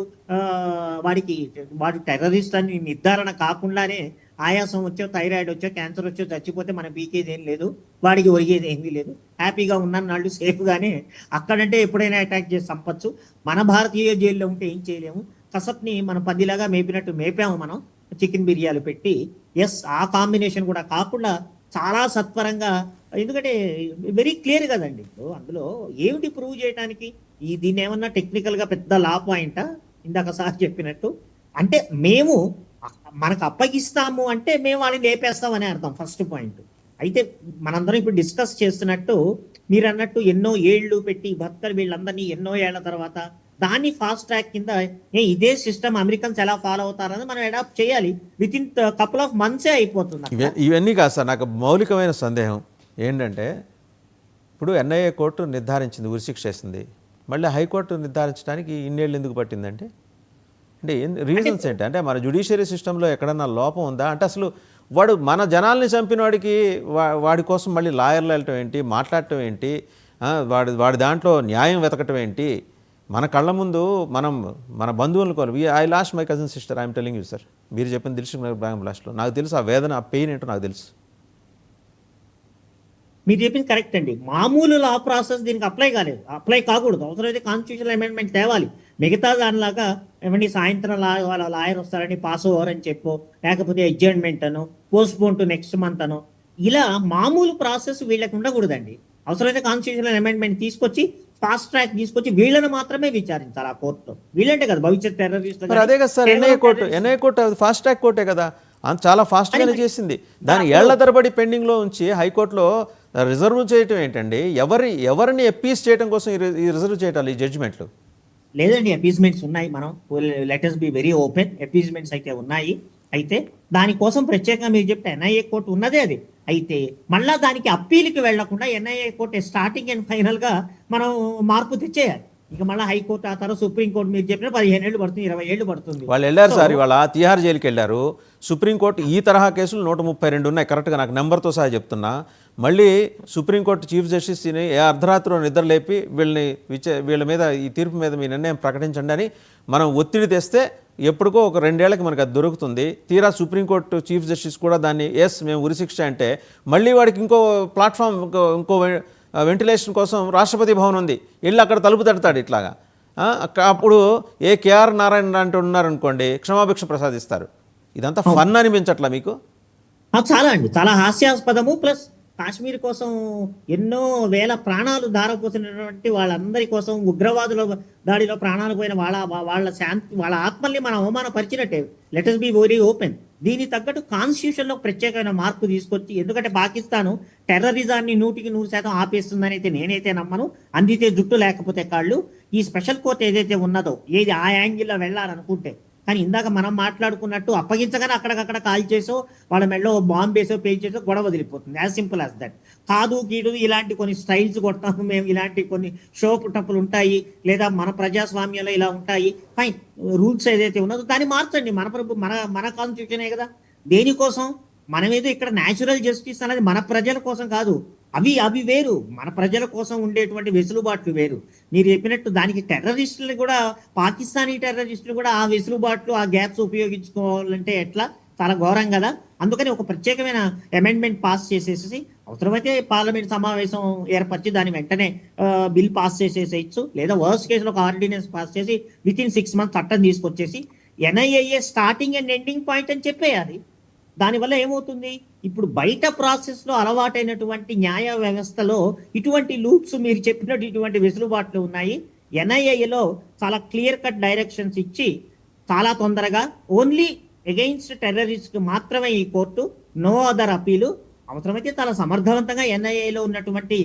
వాడు టెర్రరిస్ట్ అని నిర్ధారణ కాకుండానే ఆయాసం వచ్చో, థైరాయిడ్ వచ్చో, క్యాన్సర్ వచ్చో చచ్చిపోతే మన పీకేది ఏం లేదు, వాడికి ఒరిగేది ఏమీ లేదు, హ్యాపీగా ఉన్నాను వాళ్ళు సేఫ్గానే. అక్కడంటే ఎప్పుడైనా అటాక్ చేసి చంపచ్చు. మన భారతీయ జైల్లో ఉంటే ఏం చేయలేము. కసప్ని మనం పందిలాగా మేపినట్టు మేపాము మనం చికెన్ బిర్యానీ పెట్టి. ఎస్ ఆ కాంబినేషన్ కూడా కాకుండా చాలా సత్వరంగా, ఎందుకంటే వెరీ క్లియర్ కదండి. ఇప్పుడు అందులో ఏమిటి ప్రూవ్ చేయడానికి, దీన్ని ఏమన్నా టెక్నికల్గా పెద్ద లా పాయింటా? ఇందాక సార్ చెప్పినట్టు అంటే మేము మనకు అప్పగిస్తాము అంటే మేము వాళ్ళని లేపేస్తాం అనే అర్థం ఫస్ట్ పాయింట్. అయితే మనందరం ఇప్పుడు డిస్కస్ చేస్తున్నట్టు మీరు అన్నట్టు ఎన్నో ఏళ్ళు పెట్టి భక్తులు వీళ్ళందరినీ ఎన్నో ఏళ్ల తర్వాత దాన్ని ఫాస్ట్ ట్రాక్ కింద ఇదే సిస్టమ్ అమెరికన్స్ ఎలా ఫాలో అవుతారని మనం అడాప్ట్ చేయాలి. విత్ ఇన్ కపుల్ ఆఫ్ మంత్సే అయిపోతుంది. ఇవన్నీ కాదు సార్, నాకు మౌలికమైన సందేహం ఏంటంటే, ఇప్పుడు ఎన్ఐఏ కోర్టు నిర్ధారించింది, ఉరిశిక్ష వేసింది, మళ్ళీ హైకోర్టు నిర్ధారించడానికి ఇన్నేళ్ళు ఎందుకు పట్టిందంటే, అంటే రీజన్స్ ఏంటి? అంటే మన జ్యుడిషియరీ సిస్టంలో ఎక్కడన్నా లోపం ఉందా? అంటే అసలు వాడు మన జనాల్ని చంపిన వాడికి వాడి కోసం మళ్ళీ లాయర్లు వెళ్ళటం ఏంటి, మాట్లాడటం ఏంటి, వాడి దాంట్లో న్యాయం వెతకటం ఏంటి? మన కళ్ళ ముందు మన బంధువులు కోరు. I lost my cousin sister, I'm telling you sir. మీరు చెప్పిన దిల్సుఖ్ నగర్ బాంబ్ బ్లాస్ట్లో నాకు తెలుసు ఆ వేదన, ఆ పెయిన్ ఏంటో నాకు తెలుసు. మీరు చెప్పింది కరెక్ట్ అండి. మామూలు లా ప్రాసెస్ దీనికి అప్లై కాకూడదు. అవసరమైతే కాన్స్టిట్యూషనల్ అమెండ్మెంట్ తేవాలి. మిగతా దానిలాగా ఏమండి సాయంత్రం వాళ్ళ లాయర్ వస్తారని పాస్ ఓవర్ అని చెప్పో, లేకపోతే అడ్జర్న్మెంట్ అనో, పోస్ట్పోన్ టు నెక్స్ట్ మంత్ అనో, ఇలా మామూలు ప్రాసెస్ వీళ్ళకి ఉండకూడదండి. అవసరమైతే కాన్స్టిట్యూషనల్ అమెండ్మెంట్ తీసుకొచ్చి ఫాస్ట్ ట్రాక్ తీసుకొచ్చి వీళ్ళని మాత్రమే విచారించాలి ఆ కోర్టులో. వీళ్ళంటే కదా భవిష్యత్ టెర్రరిస్ట్. అదే కదా sir, NIA court fast track కోర్టే కదా, చాలా ఫాస్ట్గానే చేసింది. దాని ఏళ్ల తరబడి పెండింగ్లో ఉంచి హైకోర్టులో రిజర్వ్ చేయటం ఏంటండి? ఎవరిని అప్పీస్ చేయడం కోసం ఈ రిజర్వ్ చేయటాలి ఈ జడ్జిమెంట్లు? లేదండి, అపీజ్మెంట్స్ ఉన్నాయి. మనం లెటర్స్ బి వెరీ ఓపెన్, అపీజ్మెంట్స్ అయితే ఉన్నాయి. అయితే దానికోసం ప్రత్యేకంగా మీరు చెప్తే ఎన్ఐఏ కోర్టు ఉన్నదే అది. అయితే మళ్ళా దానికి అప్పీల్కి వెళ్లకుండా ఎన్ఐఏ కోర్టు స్టార్టింగ్ అండ్ ఫైనల్గా మనం మార్పు తెచ్చేయాలి. ఇక మళ్ళీ హైకోర్టు, ఆ తర్వాత సుప్రీంకోర్టు మీరు చెప్పిన 15 ఏళ్ళు పడుతుంది, 20 ఏళ్ళు పడుతుంది. వాళ్ళు వెళ్ళారు సార్, ఇవాళ తిహార్ జైలుకి వెళ్ళారు. సుప్రీంకోర్టు ఈ తరహా కేసులు 132 ఉన్నాయి, కరెక్ట్గా నాకు నెంబర్తో సహా చెప్తున్నా. మళ్ళీ సుప్రీంకోర్టు చీఫ్ జస్టిస్ని అర్ధరాత్రిలో నిద్రలేపి వీళ్ళ మీద ఈ తీర్పు మీద మీ నిర్ణయం ప్రకటించండి అని మనం ఒత్తిడి తెస్తే ఎప్పటికో ఒక 2 ఏళ్లకి మనకు అది దొరుకుతుంది. తీరా సుప్రీంకోర్టు చీఫ్ జస్టిస్ కూడా దాన్ని ఎస్ మేము ఉరిశిక్ష అంటే, మళ్ళీ వాడికి ఇంకో ప్లాట్ఫామ్, ఇంకో వెంటిలేషన్ కోసం రాష్ట్రపతి భవన్ ఉంది, వెళ్ళి అక్కడ తలుపు తడతాడు ఇట్లాగా. అప్పుడు కేఆర్ నారాయణ అంటే ఉన్నారనుకోండి, క్షమాభిక్ష ప్రసాదిస్తారు. ఇదంతా ఫన్ అనిపించట్లా మీకు? చాలా అండి, చాలా హాస్యాస్పదము. ప్లస్ కాశ్మీర్ కోసం ఎన్నో వేల ప్రాణాలు ధారపోసినటువంటి వాళ్ళందరి కోసం ఉగ్రవాదుల దాడిలో ప్రాణాలు పోయిన వాళ్ళ ఆత్మల్ని మనం అవమానపరిచినట్టే. Let us be very open. దీనికి తగ్గట్టు కాన్స్టిట్యూషన్లో ప్రత్యేకమైన మార్పు తీసుకొచ్చి, ఎందుకంటే పాకిస్తాను టెర్రరిజాన్ని 100% ఆపేస్తుందని అయితే నేనైతే నమ్మను. అందితే జుట్టు లేకపోతే కాళ్ళు. ఈ స్పెషల్ కోర్ట్ ఏదైతే ఉన్నదో, ఏది ఆ యాంగిల్లో వెళ్ళాలనుకుంటే, కానీ ఇందాక మనం మాట్లాడుకున్నట్టు అప్పగించగానే అక్కడికక్కడ కాల్ చేసో, వాళ్ళ మెడలో బాంబ్ వేసో, పేల్చేసో గొడవ వదిలిపోతుంది. As simple as that. కాదు గీడు ఇలాంటి కొన్ని స్టైల్స్ కొడతాము మేము, ఇలాంటి కొన్ని షో పుట్టప్పులు ఉంటాయి, లేదా మన ప్రజాస్వామ్యంలో ఇలా ఉంటాయి. ఫైన్, రూల్స్ ఏదైతే ఉన్నదో దాన్ని మార్చండి. మన కాన్స్టిట్యూషనే కదా. దేనికోసం మనమేదో ఇక్కడ న్యాచురల్ జస్టిస్ అనేది మన ప్రజల కోసం కాదు, అవి వేరు. మన ప్రజల కోసం ఉండేటువంటి వెసులుబాట్లు వేరు. మీరు చెప్పినట్టు దానికి టెర్రరిస్టులు కూడా, పాకిస్తానీ టెర్రరిస్టులు కూడా ఆ వెసులుబాట్లు, ఆ గ్యాప్స్ ఉపయోగించుకోవాలంటే ఎట్లా? చాలా ఘోరం కదా. అందుకని ఒక ప్రత్యేకమైన అమెండ్మెంట్ పాస్ చేసేసి, అవసరమైతే పార్లమెంట్ సమావేశం ఏర్పరిచి దాని వెంటనే బిల్ పాస్ చేసేసేయచ్చు, లేదా వర్స్ట్ కేసులో ఒక ఆర్డినెన్స్ పాస్ చేసి విత్ ఇన్ 6 months చట్టం తీసుకొచ్చేసి NIA starting and ending point అని చెప్పేయాలి. దానివల్ల ఏమవుతుంది, ఇప్పుడు బయట ప్రాసెస్లో అలవాటైనటువంటి న్యాయ వ్యవస్థలో ఇటువంటి లూప్స్, మీరు చెప్పినట్టు ఇటువంటి వెసులుబాట్లు ఉన్నాయి. ఎన్ఐఏలో చాలా క్లియర్ కట్ డైరెక్షన్స్ ఇచ్చి చాలా తొందరగా ఓన్లీ అగెయిన్స్ట్ టెర్రరిస్ట్ మాత్రమే ఈ కోర్టు, నో అదర్ అపీలు. అవసరమైతే చాలా సమర్థవంతంగా ఎన్ఐఏలో ఉన్నటువంటి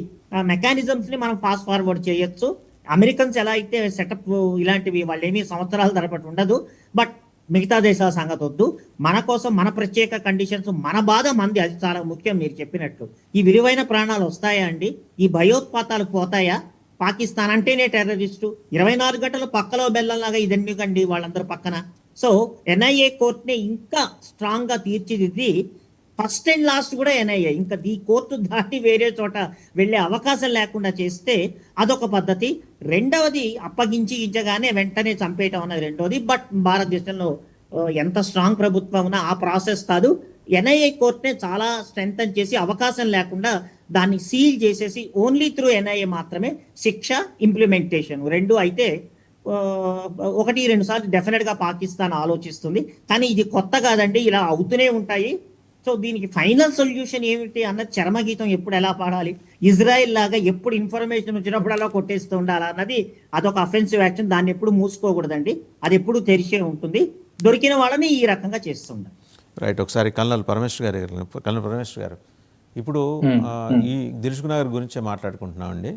మెకానిజమ్స్ ని మనం ఫాస్ట్ ఫార్వర్డ్ చేయొచ్చు. అమెరికన్స్ ఎలా అయితే సెటప్ ఇలాంటివి వాళ్ళు ఏమీ సంవత్సరాల తరబడి ఉండదు. బట్ మిగతా దేశాల సంగతి వద్దు, మన కోసం మన ప్రత్యేక కండిషన్స్, మన బాధ మంది, అది చాలా ముఖ్యం. మీరు చెప్పినట్లు ఈ విలువైన ప్రాణాలు వస్తాయా అండి? ఈ భయోత్పాతాలు పోతాయా? పాకిస్తాన్ అంటేనే టెర్రరిస్టు, 24 గంటలు పక్కలో బెల్లంలాగా ఇదెందుకండి వాళ్ళందరూ పక్కన. సో ఎన్ఐఏ కోర్టుని ఇంకా స్ట్రాంగ్ గా తీర్చిదిద్ది, ఫస్ట్ అండ్ లాస్ట్ కూడా ఎన్ఐఏ, ఇంకా ఈ కోర్టు దాటి వేరే చోట వెళ్ళే అవకాశం లేకుండా చేస్తే అదొక పద్ధతి. రెండవది, అప్పగించి ఇచ్చగానే వెంటనే చంపేయటం అన్నది రెండవది. బట్ భారతదేశంలో ఎంత స్ట్రాంగ్ ప్రభుత్వం ఉన్నా ఆ ప్రాసెస్ కాదు. ఎన్ఐఏ కోర్టునే చాలా స్ట్రెంథన్ చేసి, అవకాశం లేకుండా దాన్ని సీల్ చేసేసి ఓన్లీ త్రూ ఎన్ఐఏ మాత్రమే శిక్ష, ఇంప్లిమెంటేషన్ రెండు అయితే 1-2 సార్లు డెఫినెట్ గా పాకిస్తాన్ ఆలోచిస్తుంది. కానీ ఇది కొత్త కాదండి, ఇలా అవుతూనే ఉంటాయి. సో దీనికి ఫైనల్ సొల్యూషన్ ఏమిటి అన్నది చరమగీతం ఎప్పుడు ఎలా పాడాలి, ఇజ్రాయెల్ లాగా ఎప్పుడు ఇన్ఫర్మేషన్ వచ్చినప్పుడు అలా కొట్టేస్తూ ఉండాలి అన్నది అదొక అఫెన్సివ్ యాక్షన్. దాన్ని ఎప్పుడు మూసుకోకూడదండి, అది ఎప్పుడు తెరిచే ఉంటుంది. దొరికిన వాళ్ళని ఈ రకంగా చేస్తుండాలి. రైట్. ఒకసారి కల్నల్ పరమేశ్వర్ గారు, ఇప్పుడు ఈ దిల్సుఖ్ నగర్ గురించే మాట్లాడుకుంటున్నామండి.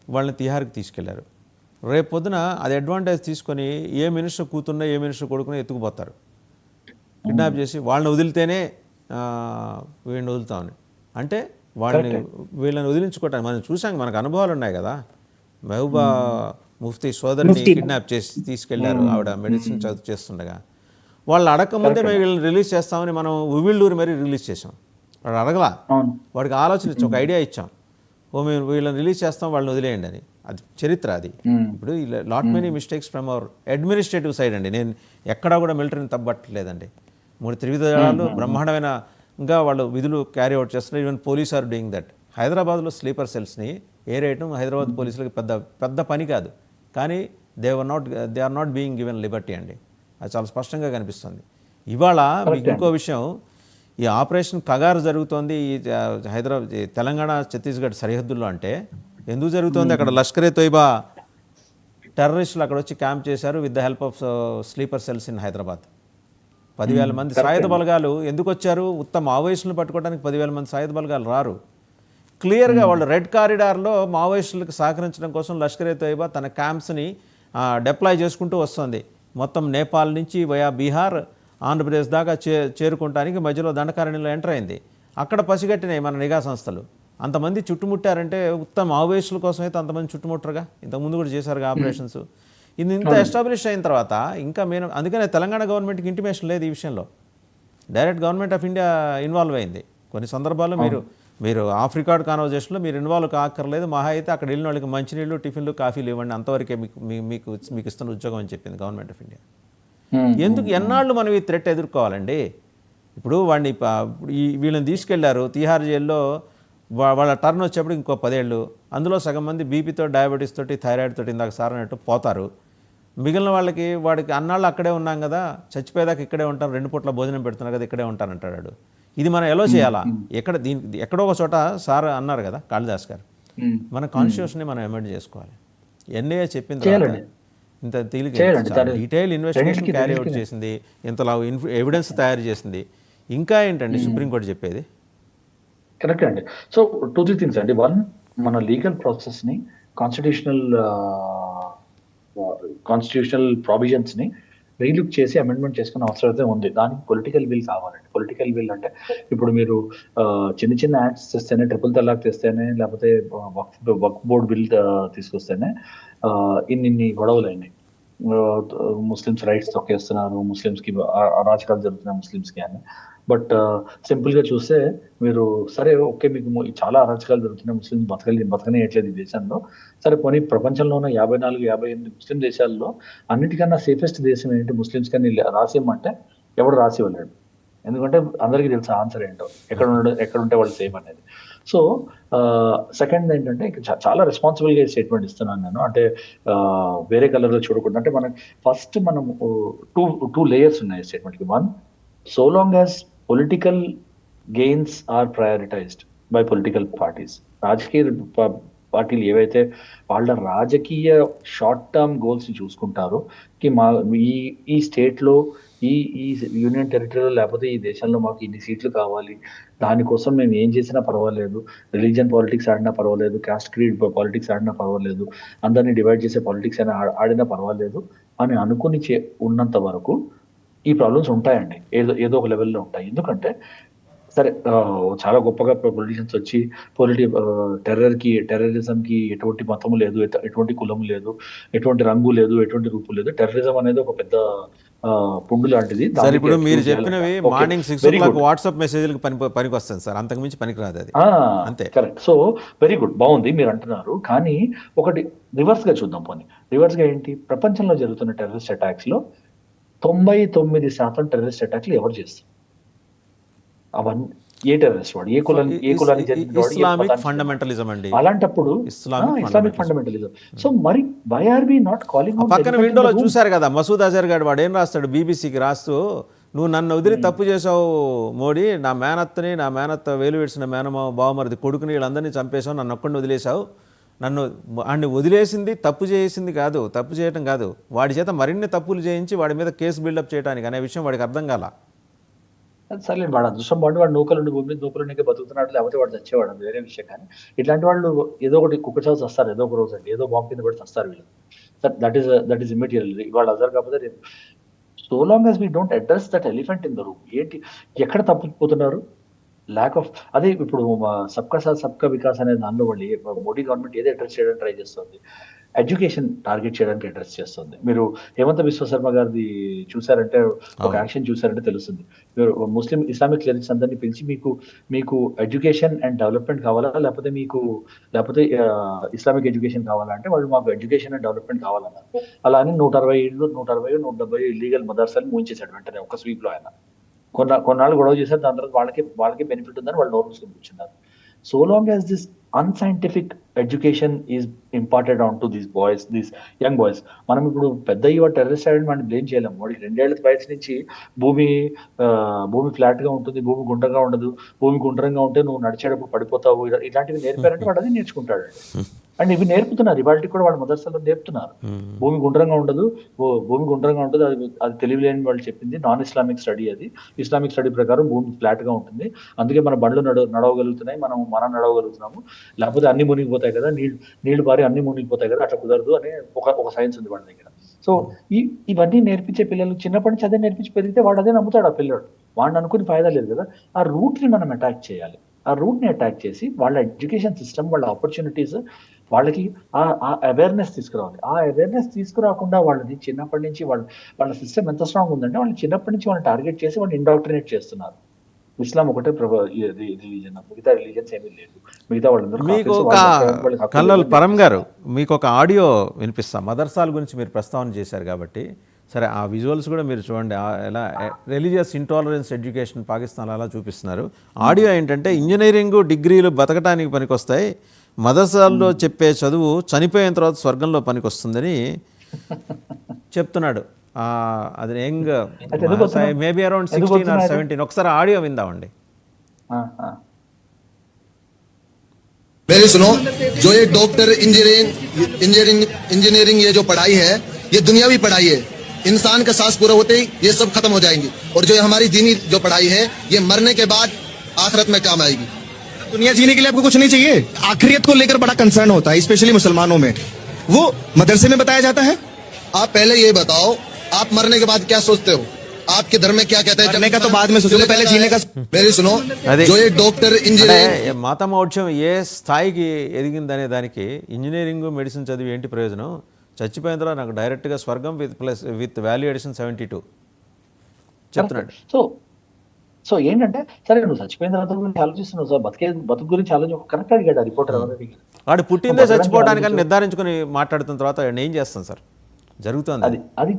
వాళ్ళని తిహార్కి తీసుకెళ్లారు. రేపు పొద్దున అది అడ్వాంటేజ్ తీసుకొని ఏ మినిస్టర్ కూతున్నా ఏ మినిస్టర్ కొడుకున్నా ఎత్తుకుపోతారు, కిడ్నాప్ చేసి వాళ్ళని వదిలితేనే వీళ్ళని వదులుతామని. అంటే వీళ్ళని వదిలించుకోవటానికి మనం చూసాం, మనకు అనుభవాలు ఉన్నాయి కదా. మెహబూబా ముఫ్తీ సోదరిని కిడ్నాప్ చేసి తీసుకెళ్లారు, ఆవిడ మెడిసిన్ చదువు చేస్తుండగా. వాళ్ళు అడగకముందే మేము వీళ్ళని రిలీజ్ చేస్తామని మనం ఉవ్విళ్ళూరు మరీ రిలీజ్ చేసాం. వాడు అడగలా, వాడికి ఆలోచన ఇచ్చాం, ఒక ఐడియా ఇచ్చాం, మేము వీళ్ళని రిలీజ్ చేస్తాం, వాళ్ళని వదిలేయండి అని. అది చరిత్ర. అది ఇప్పుడు lot many mistakes from our administrative side అండి. నేను ఎక్కడా కూడా మిలిటరీని తప్పట్లేదండి. 3 త్రివిధ దళాలు బ్రహ్మాండమైన ఇంకా వాళ్ళు విధులు క్యారీ అవుట్ చేస్తున్నారు. Even police are doing that. హైదరాబాద్లో స్లీపర్ సెల్స్ని ఏరేయటం హైదరాబాద్ పోలీసులకు పెద్ద పని కాదు. కానీ they are not being given liberty అండి. అది చాలా స్పష్టంగా కనిపిస్తుంది. ఇవాళ మీకు ఇంకో విషయం, ఈ ఆపరేషన్ కగారు జరుగుతోంది ఈ తెలంగాణ ఛత్తీస్గఢ్ సరిహద్దుల్లో. అంటే ఎందుకు జరుగుతోంది? అక్కడ లష్కరే తోయిబా టెర్రరిస్టులు అక్కడ వచ్చి క్యాంప్ చేశారు with the help of sleeper cells in Hyderabad. 10,000 మంది సాయుధ బలగాలు ఎందుకు వచ్చారు? ఉత్తమ మావోయిస్టులను పట్టుకోవడానికి 10,000 మంది సాయుధ బలగాలు రారు. క్లియర్గా వాళ్ళు రెడ్ కారిడార్లో మావోయిస్టులకు సహకరించడం కోసం లష్కరే తోయిబా తన క్యాంప్స్ని డిప్లాయ్ చేసుకుంటూ వస్తుంది. మొత్తం నేపాల్ నుంచి వయా బీహార్, ఆంధ్రప్రదేశ్ దాకా చేరుకోవడానికి మధ్యలో దండకారణ్యంలో ఎంటర్ అయింది. అక్కడ పసిగట్టినాయి మన నిఘా సంస్థలు. అంతమంది చుట్టుముట్టారంటే ఉత్తమ మావోయిస్టుల కోసం అయితే అంతమంది చుట్టుముట్టరుగా. ఇంతకుముందు కూడా చేశారుగా ఆపరేషన్స్. ఇది ఇంత ఎస్టాబ్లిష్ అయిన తర్వాత ఇంకా మేము, అందుకనే తెలంగాణ గవర్నమెంట్కి ఇంటిమేషన్ లేదు ఈ విషయంలో. Direct government of India involve అయింది. కొన్ని సందర్భాల్లో మీరు ఆఫ్ రికార్డ్ కాన్వర్జేషన్లో మీరు ఇన్వాల్వ్ కాక్కర్లేదు, మహా అయితే అక్కడ వెళ్ళిన వాళ్ళకి మంచినీళ్ళు, టిఫిన్లు, కాఫీలు ఇవ్వండి, అంతవరకే మీకు ఇస్తున్న ఉద్యోగం అని చెప్పింది గవర్నమెంట్ ఆఫ్ ఇండియా. ఎందుకు ఎన్నాళ్ళు మనం ఈ థ్రెట్ ఎదుర్కోవాలండి? ఇప్పుడు వాడిని వీళ్ళని తీసుకెళ్లారు తిహార్ జైల్లో, వాళ్ళ టర్న్ వచ్చేప్పుడు ఇంకో 10 ఏళ్ళు, అందులో సగం మంది బీపీతో, డయాబెటీస్ తోటి, థైరాయిడ్ తోటి ఇందాక సార్ అన్నట్టు పోతారు. మిగిలిన వాడికి అన్నాళ్ళు అక్కడే ఉన్నాం కదా, చచ్చిపోయేదాకా ఇక్కడే ఉంటాం, 2 పూట్ల భోజనం పెడుతున్నారు కదా, ఇక్కడే ఉంటానంటాడు. ఇది మనం ఎలా చేయాలా? ఎక్కడో ఒక చోట సార్ అన్నారు కదా కాళిదాస్ గారు, మన కాన్స్టిట్యూషన్ని మనం అమెండ్ చేసుకోవాలి. ఎన్ఐఏ చెప్పిన తర్వాత ఇంత తేలిక డీటెయిల్ ఇన్వెస్టిగేషన్ క్యారీ అవుట్ చేసింది, ఇంతలా ఎవిడెన్స్ తయారు చేసింది. ఇంకా ఏంటండి సుప్రీంకోర్టు చెప్పేది? కరెక్ట్ అండి. సో 2-3 థింగ్స్ అండి. 1, మన లీగల్ ప్రాసెస్ని, కాన్స్టిట్యూషనల్ ప్రావిజన్స్ని రీలుక్ చేసి అమెండ్మెంట్ చేసుకునే అవసరం ఉంది. దానికి పొలిటికల్ విల్ కావాలండి. పొలిటికల్ విల్ అంటే ఇప్పుడు మీరు చిన్న యాక్ట్స్ తెస్తేనే, ట్రిపుల్ తలాక్ తెస్తేనే, లేకపోతే వక్ఫ్ బోర్డ్ బిల్ తీసుకొస్తేనే ఇన్ని గొడవలు అయినాయి. ముస్లిమ్స్ రైట్స్ తొక్కేస్తున్నారు, ముస్లిమ్స్కి అరాచకాలు జరుగుతున్నాయి ముస్లిమ్స్కి అని. బట్ సింపుల్ గా చూస్తే మీరు సరే ఓకే మీకు చాలా అరాచకాలు జరుగుతున్నాయి, ముస్లిమ్స్ బతకనియట్లేదు ఈ దేశంలో. సరే పోనీ ప్రపంచంలో ఉన్న 54-58 ముస్లిం దేశాల్లో అన్నిటికన్నా సేఫెస్ట్ దేశం ఏంటి ముస్లిమ్స్ కానీ రాసేయమంటే ఎవడు రాసి ఇవ్వలేడు. ఎందుకంటే అందరికీ తెలుసు ఆన్సర్ ఏంటో, ఎక్కడ ఉంటే వాళ్ళు సేఫ్ అనేది. సో సెకండ్ ఏంటంటే చాలా రెస్పాన్సిబుల్ గా స్టేట్మెంట్ ఇస్తున్నాను నేను. అంటే వేరే కలర్ లో చూడకుండా, అంటే మనం ఫస్ట్ మనం టూ లేయర్స్ ఉన్నాయి స్టేట్మెంట్ కి. One, so long as political gains are prioritised by political parties, రాజకీయ పార్టీలు ఏవైతే వాళ్ళ రాజకీయ షార్ట్ టర్మ్ గోల్స్ ని చూసుకుంటారో, కి మా ఈ స్టేట్ లో ఈ యూనియన్ టెరిటరీలో లేకపోతే ఈ దేశంలో మాకు ఇన్ని సీట్లు కావాలి, దానికోసం మేము ఏం చేసినా పర్వాలేదు, రిలీజియన్ పాలిటిక్స్ ఆడినా పర్వాలేదు, కాస్ట్ క్రీడ్ పాలిటిక్స్ ఆడినా పర్వాలేదు, అందరినీ డివైడ్ చేసే పాలిటిక్స్ అయినా ఆడినా పర్వాలేదు అని అనుకుని ఉన్నంత వరకు ఈ ప్రాబ్లమ్స్ ఉంటాయండి, ఏదో ఒక లెవెల్లో ఉంటాయి. ఎందుకంటే సరే చాలా గొప్పగా పొలిటీషియన్స్ వచ్చి టెర్రరిజం కి ఎటువంటి మతము లేదు, ఎటువంటి కులము లేదు, ఎటువంటి రంగు లేదు, ఎటువంటి రూపు లేదు. టెర్రరిజం అనేది ఒక పెద్ద పుండు లాంటిది. సార్ ఇప్పుడు మీరు చెప్పినవి మార్నింగ్ 6 o'clock వాట్సాప్ మెసేజ్లకు పనికి వస్తుంది సార్, అంతకు మించి పనికిరాదు అది. అంతే, కరెక్ట్. సో వెరీ గుడ్, బాగుంది మీరు అంటున్నారు. కానీ ఒకటి రివర్స్ గా చూద్దాం. పోనీ రివర్స్ గా ఏంటి, ప్రపంచంలో జరుగుతున్న టెర్రరిస్ట్ అటాక్స్ లో 99% టెర్రరిస్ట్ అటాక్లు ఎవరు చేస్తారు? అవన్నీ ఏ టెర్రరిస్ట్ వాడు, ఏ కులానికి ఇస్లామిక్ ఫండమెంటలిజం అండి. అలాంటప్పుడు ఇస్లామిక్ ఫండమెంటలిజం. సో మరి why are we not calling? పక్కన విండోలో చూశారు కదా మసూద్ అజర్ గారు, వాడు ఏం రాస్తాడు బీబీసీకి రాస్తూ, నువ్వు నన్ను వదిలి తప్పు చేసావు మోడీ, నా మేనత్త వేలు విడిచిన మేనమా బావమరిది కొడుకుని వీళ్ళందరినీ చంపేశావు, నన్ను ఒక్కడిని వదిలేశావు, వాడిని వదిలేసింది తప్పు చేయటం కాదు, వాడి చేత మరిన్ని తప్పులు చేయించి వాడి మీద కేసు బిల్డప్ చేయడానికి అనే విషయం వాడికి అర్థం కాల. సరే వాడు అదృష్టం బాగుండి వాడు నూకలుండి భూమి నూకలుండికే బతుకుతున్నాడు, లేకపోతే వాడు చచ్చేవాడు, అది వేరే విషయం. కానీ ఇట్లాంటి వాళ్ళు ఏదో ఒకటి కుక్క చావు వస్తారు, ఏదో ఒక రోజు అండి, ఏదో బాంబు కింద పడి వస్తారు వీళ్ళు. That is immediate. వాళ్ళు అజర్ కాకపోతే so long as we don't address that elephant in the room. ఏంటి ఎక్కడ తప్పిపోతున్నారు? ల్యాక్ ఆఫ్ అదే ఇప్పుడు సబ్కా సాత్ సబ్కా వికాస్ అనే దానిలో వాళ్ళు మోడీ గవర్నమెంట్ ఏది అడ్రస్ చేయడానికి ట్రై చేస్తుంది, ఎడ్యుకేషన్ టార్గెట్ చేయడానికి అడ్రస్ చేస్తుంది. మీరు హేమంత బిశ్వ శర్మ గారిది చూసారంటే, ఒక యాక్షన్ చూసారంటే తెలుస్తుంది. మీరు ముస్లిం ఇస్లామిక్ క్లరిక్స్ అందరినీ పిలిచి మీకు ఎడ్యుకేషన్ అండ్ డెవలప్మెంట్ కావాలా, లేకపోతే ఇస్లామిక్ ఎడ్యుకేషన్ కావాలా అంటే వాళ్ళు మాకు ఎడ్యుకేషన్ అండ్ డెవలప్మెంట్ కావాలన్నారు. అలా అని 170 ఇల్లీగల్ మదర్సాలు మూయించేశాడు వెంటనే ఒక స్వీప్ లో. ఆయన కొన్నాళ్ళు గొడవ చేశారు, దాని తర్వాత వాళ్ళకి బెనిఫిట్ ఉందని వాళ్ళు నోరు మూసుకొని కూర్చున్నారు. So long as this unscientific education is imparted onto these young boys, మనం ఇప్పుడు పెద్ద టెర్రరిస్ట్ అయ్యి మనం బ్లేమ్ చేయలేము. వాడికి 2 ఏళ్ల వయసు నుంచి భూమి ఫ్లాట్ గా ఉంటుంది, భూమి గుండ్రంగా ఉండదు, భూమి గుండ్రంగా ఉంటే నువ్వు నడిచేటప్పుడు పడిపోతావు, ఇలాంటివి నేర్పారంటే వాడు అది నేర్చుకుంటాడు. అండ్ ఇవి నేర్పుతున్నారు, ఇవాళ కూడా వాళ్ళ మదర్సాలో నేర్పుతున్నారు. భూమి గుండ్రంగా ఉండదు, అది తెలియలేని వాళ్ళు చెప్పింది. నాన్ ఇస్లామిక్ స్టడీ అది. ఇస్లామిక్ స్టడీ ప్రకారం భూమి ఫ్లాట్ గా ఉంటుంది, అందుకే మన బండ్లు నడవగలుగుతున్నాయి, మనం నడవగలుగుతున్నాము, లేకపోతే అన్ని మునిగిపోతాయి కదా, నీళ్లు బారి అన్ని మునిగిపోతాయి కదా, అట్లా కుదరదు అనే ఒక సైన్స్ ఉంది వాళ్ళ దగ్గర. సో ఇవన్నీ నేర్పించే పిల్లలు చిన్నప్పటి నుంచి అదే నేర్పించి పెరిగితే వాడు అదే నమ్ముతాడు. ఆ పిల్లడు వాడిని అనుకుని ఫాయిదా లేదు కదా. ఆ రూట్ ని మనం అటాక్ చేయాలి. ఆ రూట్ ని అటాక్ చేసి వాళ్ళ ఎడ్యుకేషన్ సిస్టమ్, వాళ్ళ ఆపర్చునిటీస్, వాళ్ళకి ఆ అవేర్నెస్ తీసుకురావాలి. ఆ అవేర్నెస్ తీసుకురాకుండా వాళ్ళని చిన్నప్పటి నుంచి వాళ్ళ సిస్టమ్ ఎంత స్ట్రాంగ్ ఉందంటే వాళ్ళు చిన్నప్పటి నుంచి వాళ్ళని టార్గెట్ చేసి వాళ్ళని ఇండాక్ట్రినేట్ చేస్తున్నారు. ఇస్లాం ఒకటే రిలీజన్, మిగతా రిలీజన్స్ ఏమీ లేదు. మిగతా వాళ్ళందరూ మీకు ఒక కల్లల్ పరం గారు మీకు ఒక ఆడియో వినిపిస్తాం. మదర్సాల గురించి మీరు ప్రస్తావన చేశారు కాబట్టి సరే ఆ విజువల్స్ కూడా మీరు చూడండి, ఎలా రిలీజియస్ ఇంటాలరెన్స్ ఎడ్యుకేషన్ పాకిస్తాన్లో అలా చూపిస్తున్నారు. ఆడియో ఏంటంటే, ఇంజనీరింగ్ డిగ్రీలు బతకడానికి పనికొస్తాయి, మదర్సాల్లో చెప్పే చదువు చనిపోయిన తర్వాత స్వర్గంలో పనికొస్తుందని చెప్తున్నాడు. అది యంగ్ మేబీ అరౌండ్ 16 or 17. ఒకసారి ఆడియో విందామండి. मेरी सुनो, जो ये डॉक्टर इंजीनियरिंग ये जो पढ़ाई है, ये दुनियावी पढ़ाई है. इंसान का सांस पूरा होते ही ये सब खत्म हो जाएंगी. और जो हमारी दीनी जो पढ़ाई है, ये मरने के बाद आखिरत में काम आएगी. दुनिया जीने के लिए आपको कुछ नहीं चाहिए. आखिरियत को लेकर बड़ा कंसर्न होता है, स्पेशली मुसलमानों में. वो मदरसे में बताया जाता है. आप पहले ये बताओ, आप मरने के बाद क्या सोचते हो? आपके धर्म में क्या कहते हैं? मरने का तो बाद में सोचो, पहले जीने का. मेरी सुनो, जो ये डॉक्टर इंजीनियर మతమౌఢ్యం ఏ స్థాయికి ఎదిగిందనే దానికి ఇంజనీరింగ్ మెడిసిన్ చదివి ఏంటి ప్రయోజనం? చచ్చిపోయిన తర్వాత నాకు డైరెక్ట్గా స్వర్గం విత్ వాల్యూ ఎడిషన్ 72 చెప్తున్నాడు. సో ఏంటంటే సరే నువ్వు చచ్చిపోయిన తర్వాత గురించి ఆలోచిస్తున్నావు సార్, బతుకు గురించి ఆలోచన కరెక్ట్ అడిగాడు ఆ రిపోర్టర్ ఎవరు అడిగారు. వాడు పుట్టిందే చచ్చిపోవడానికని నిర్ధారించుకుని మాట్లాడుతున్న తర్వాత వాడిని ఏం చేస్తాం సార్, జరుగుతుంది అది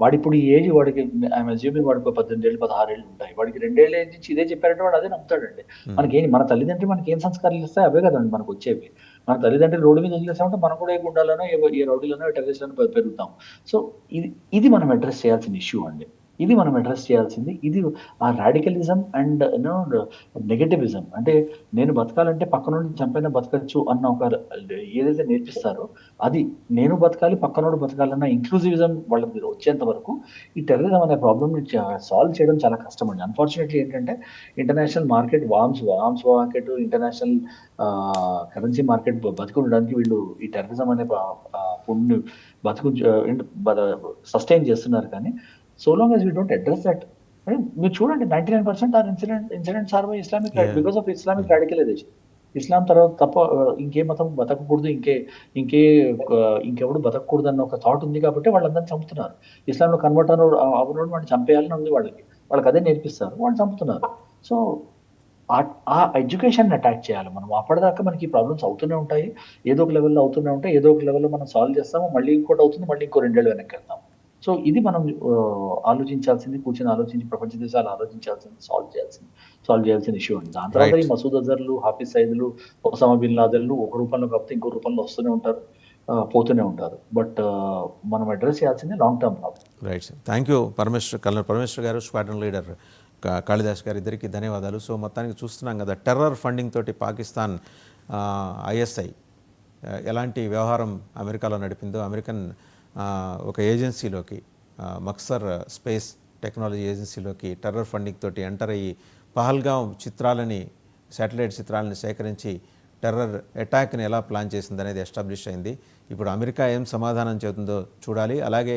వాడు ఇప్పుడు ఈ ఏజ్ వాడికి ఐఎమ్ అజ్యూమింగ్ వాడికి 18 ఏళ్ళు 16 ఏళ్ళు ఉంటాయి, వాడికి 2 ఏళ్ళ నుంచి ఇదే చెప్పారంటే వాడు అదే నమ్ముతాడండి. మన తల్లిదండ్రులు మనకి ఏం సంస్కారాలు ఇస్తాయి అవే కదండి మనకు వచ్చేవి. మన తల్లిదండ్రులు రోడ్డు మీద వదిలేసామంటే మనం కూడా ఏ గుండాలనో ఏ రౌడీలోనో టెర్రరిస్ట్లను పెరుగుతాం. సో ఇది మనం అడ్రస్ చేయాల్సిన ఇష్యూ అండి. ఇది మనం అడ్రస్ చేయాల్సింది. ఇది ఆ రాడికలిజం అండ్ నెగటివిజం, అంటే నేను బతకాలంటే పక్కనోడు చంపైనా బతకచ్చు అన్న ఒక ఏదైతే నేర్పిస్తారో అది, నేను బతకాలి పక్కనోడు బతకాలన్న ఇంక్లూజివిజం వాళ్ళ మీద వచ్చేంత వరకు ఈ టెర్రరిజం అనే ప్రాబ్లమ్ సాల్వ్ చేయడం చాలా కష్టం అండి. అన్ఫార్చునేట్లీ ఏంటంటే international market arms market, international currency market బతుకుండడానికి వీళ్ళు ఈ టెర్రరిజం అనే పుణ్ణి సస్టైన్ చేస్తున్నారు. కానీ so long as we don't address that, మీరు చూడండి 99% are incidents are by Islamic because of Islamic radicalization. ఇస్లాం తర్వాత తప్ప ఇంకే మతం బతకకూడదు, ఇంకెవడు బతకూడదు అన్న ఒక థాట్ ఉంది కాబట్టి వాళ్ళందరినీ చంపుతున్నారు. ఇస్లాంలో కన్వర్ట్ అవనోడు వాడిని చంపేయాలని ఉంది వాళ్ళకి అదే నేర్పిస్తారు, వాళ్ళు చంపుతున్నారు. సో ఆ ఎడ్యుకేషన్ అటాక్ చేయాలి మనం. అప్పటిదాకా మనకి ప్రాబ్లమ్స్ అవుతూనే ఉంటాయి, ఏదో ఒక లెవెల్లో అవుతూనే ఉంటాయి, ఏదో ఒక లెవెల్లో మనం సాల్వ్ చేస్తాము, మళ్ళీ ఇంకోటి అవుతుంది, మళ్ళీ ఇంకో 2 ఏళ్ళు వెనక్కి వెళ్తాం. సో ఇది మనం ఆలోచించాల్సింది, కూర్చొని ఆలోచించి ప్రపంచ దేశాలు ఆలోచించాల్సింది, సాల్వ్ చేయాల్సిన ఇష్యూ అండి. దాని తర్వాత ఈ మసూద్ అజర్లు, హాఫిజ్ సయీద్లు, ఒసామా బిన్ లాదెన్లు ఒక రూపంలో కాకపోతే ఇంకో రూపంలో వస్తూనే ఉంటారు, పోతూనే ఉంటారు. బట్ మనం అడ్రస్ చేయాల్సింది long term problem. Right sir, thank you colonel Parameshwar garu, squadron leader Kalidas గారు, ఇద్దరికి ధన్యవాదాలు. సో మొత్తానికి చూస్తున్నాం కదా, టెర్రర్ ఫండింగ్ తోటి పాకిస్తాన్ ఐఎస్ఐ ఎలాంటి వ్యవహారం అమెరికాలో నడిపిందో, అమెరికన్ ఒక ఏజెన్సీలోకి, మక్సర్ స్పేస్ టెక్నాలజీ ఏజెన్సీలోకి టెర్రర్ ఫండింగ్ తోటి ఎంటర్ అయ్యి పహల్గాం శాటిలైట్ చిత్రాలని సేకరించి టెర్రర్ అటాక్ని ఎలా ప్లాన్ చేసింది అనేది ఎస్టాబ్లిష్ అయింది. ఇప్పుడు అమెరికా ఏం సమాధానం చెబుతుందో చూడాలి. అలాగే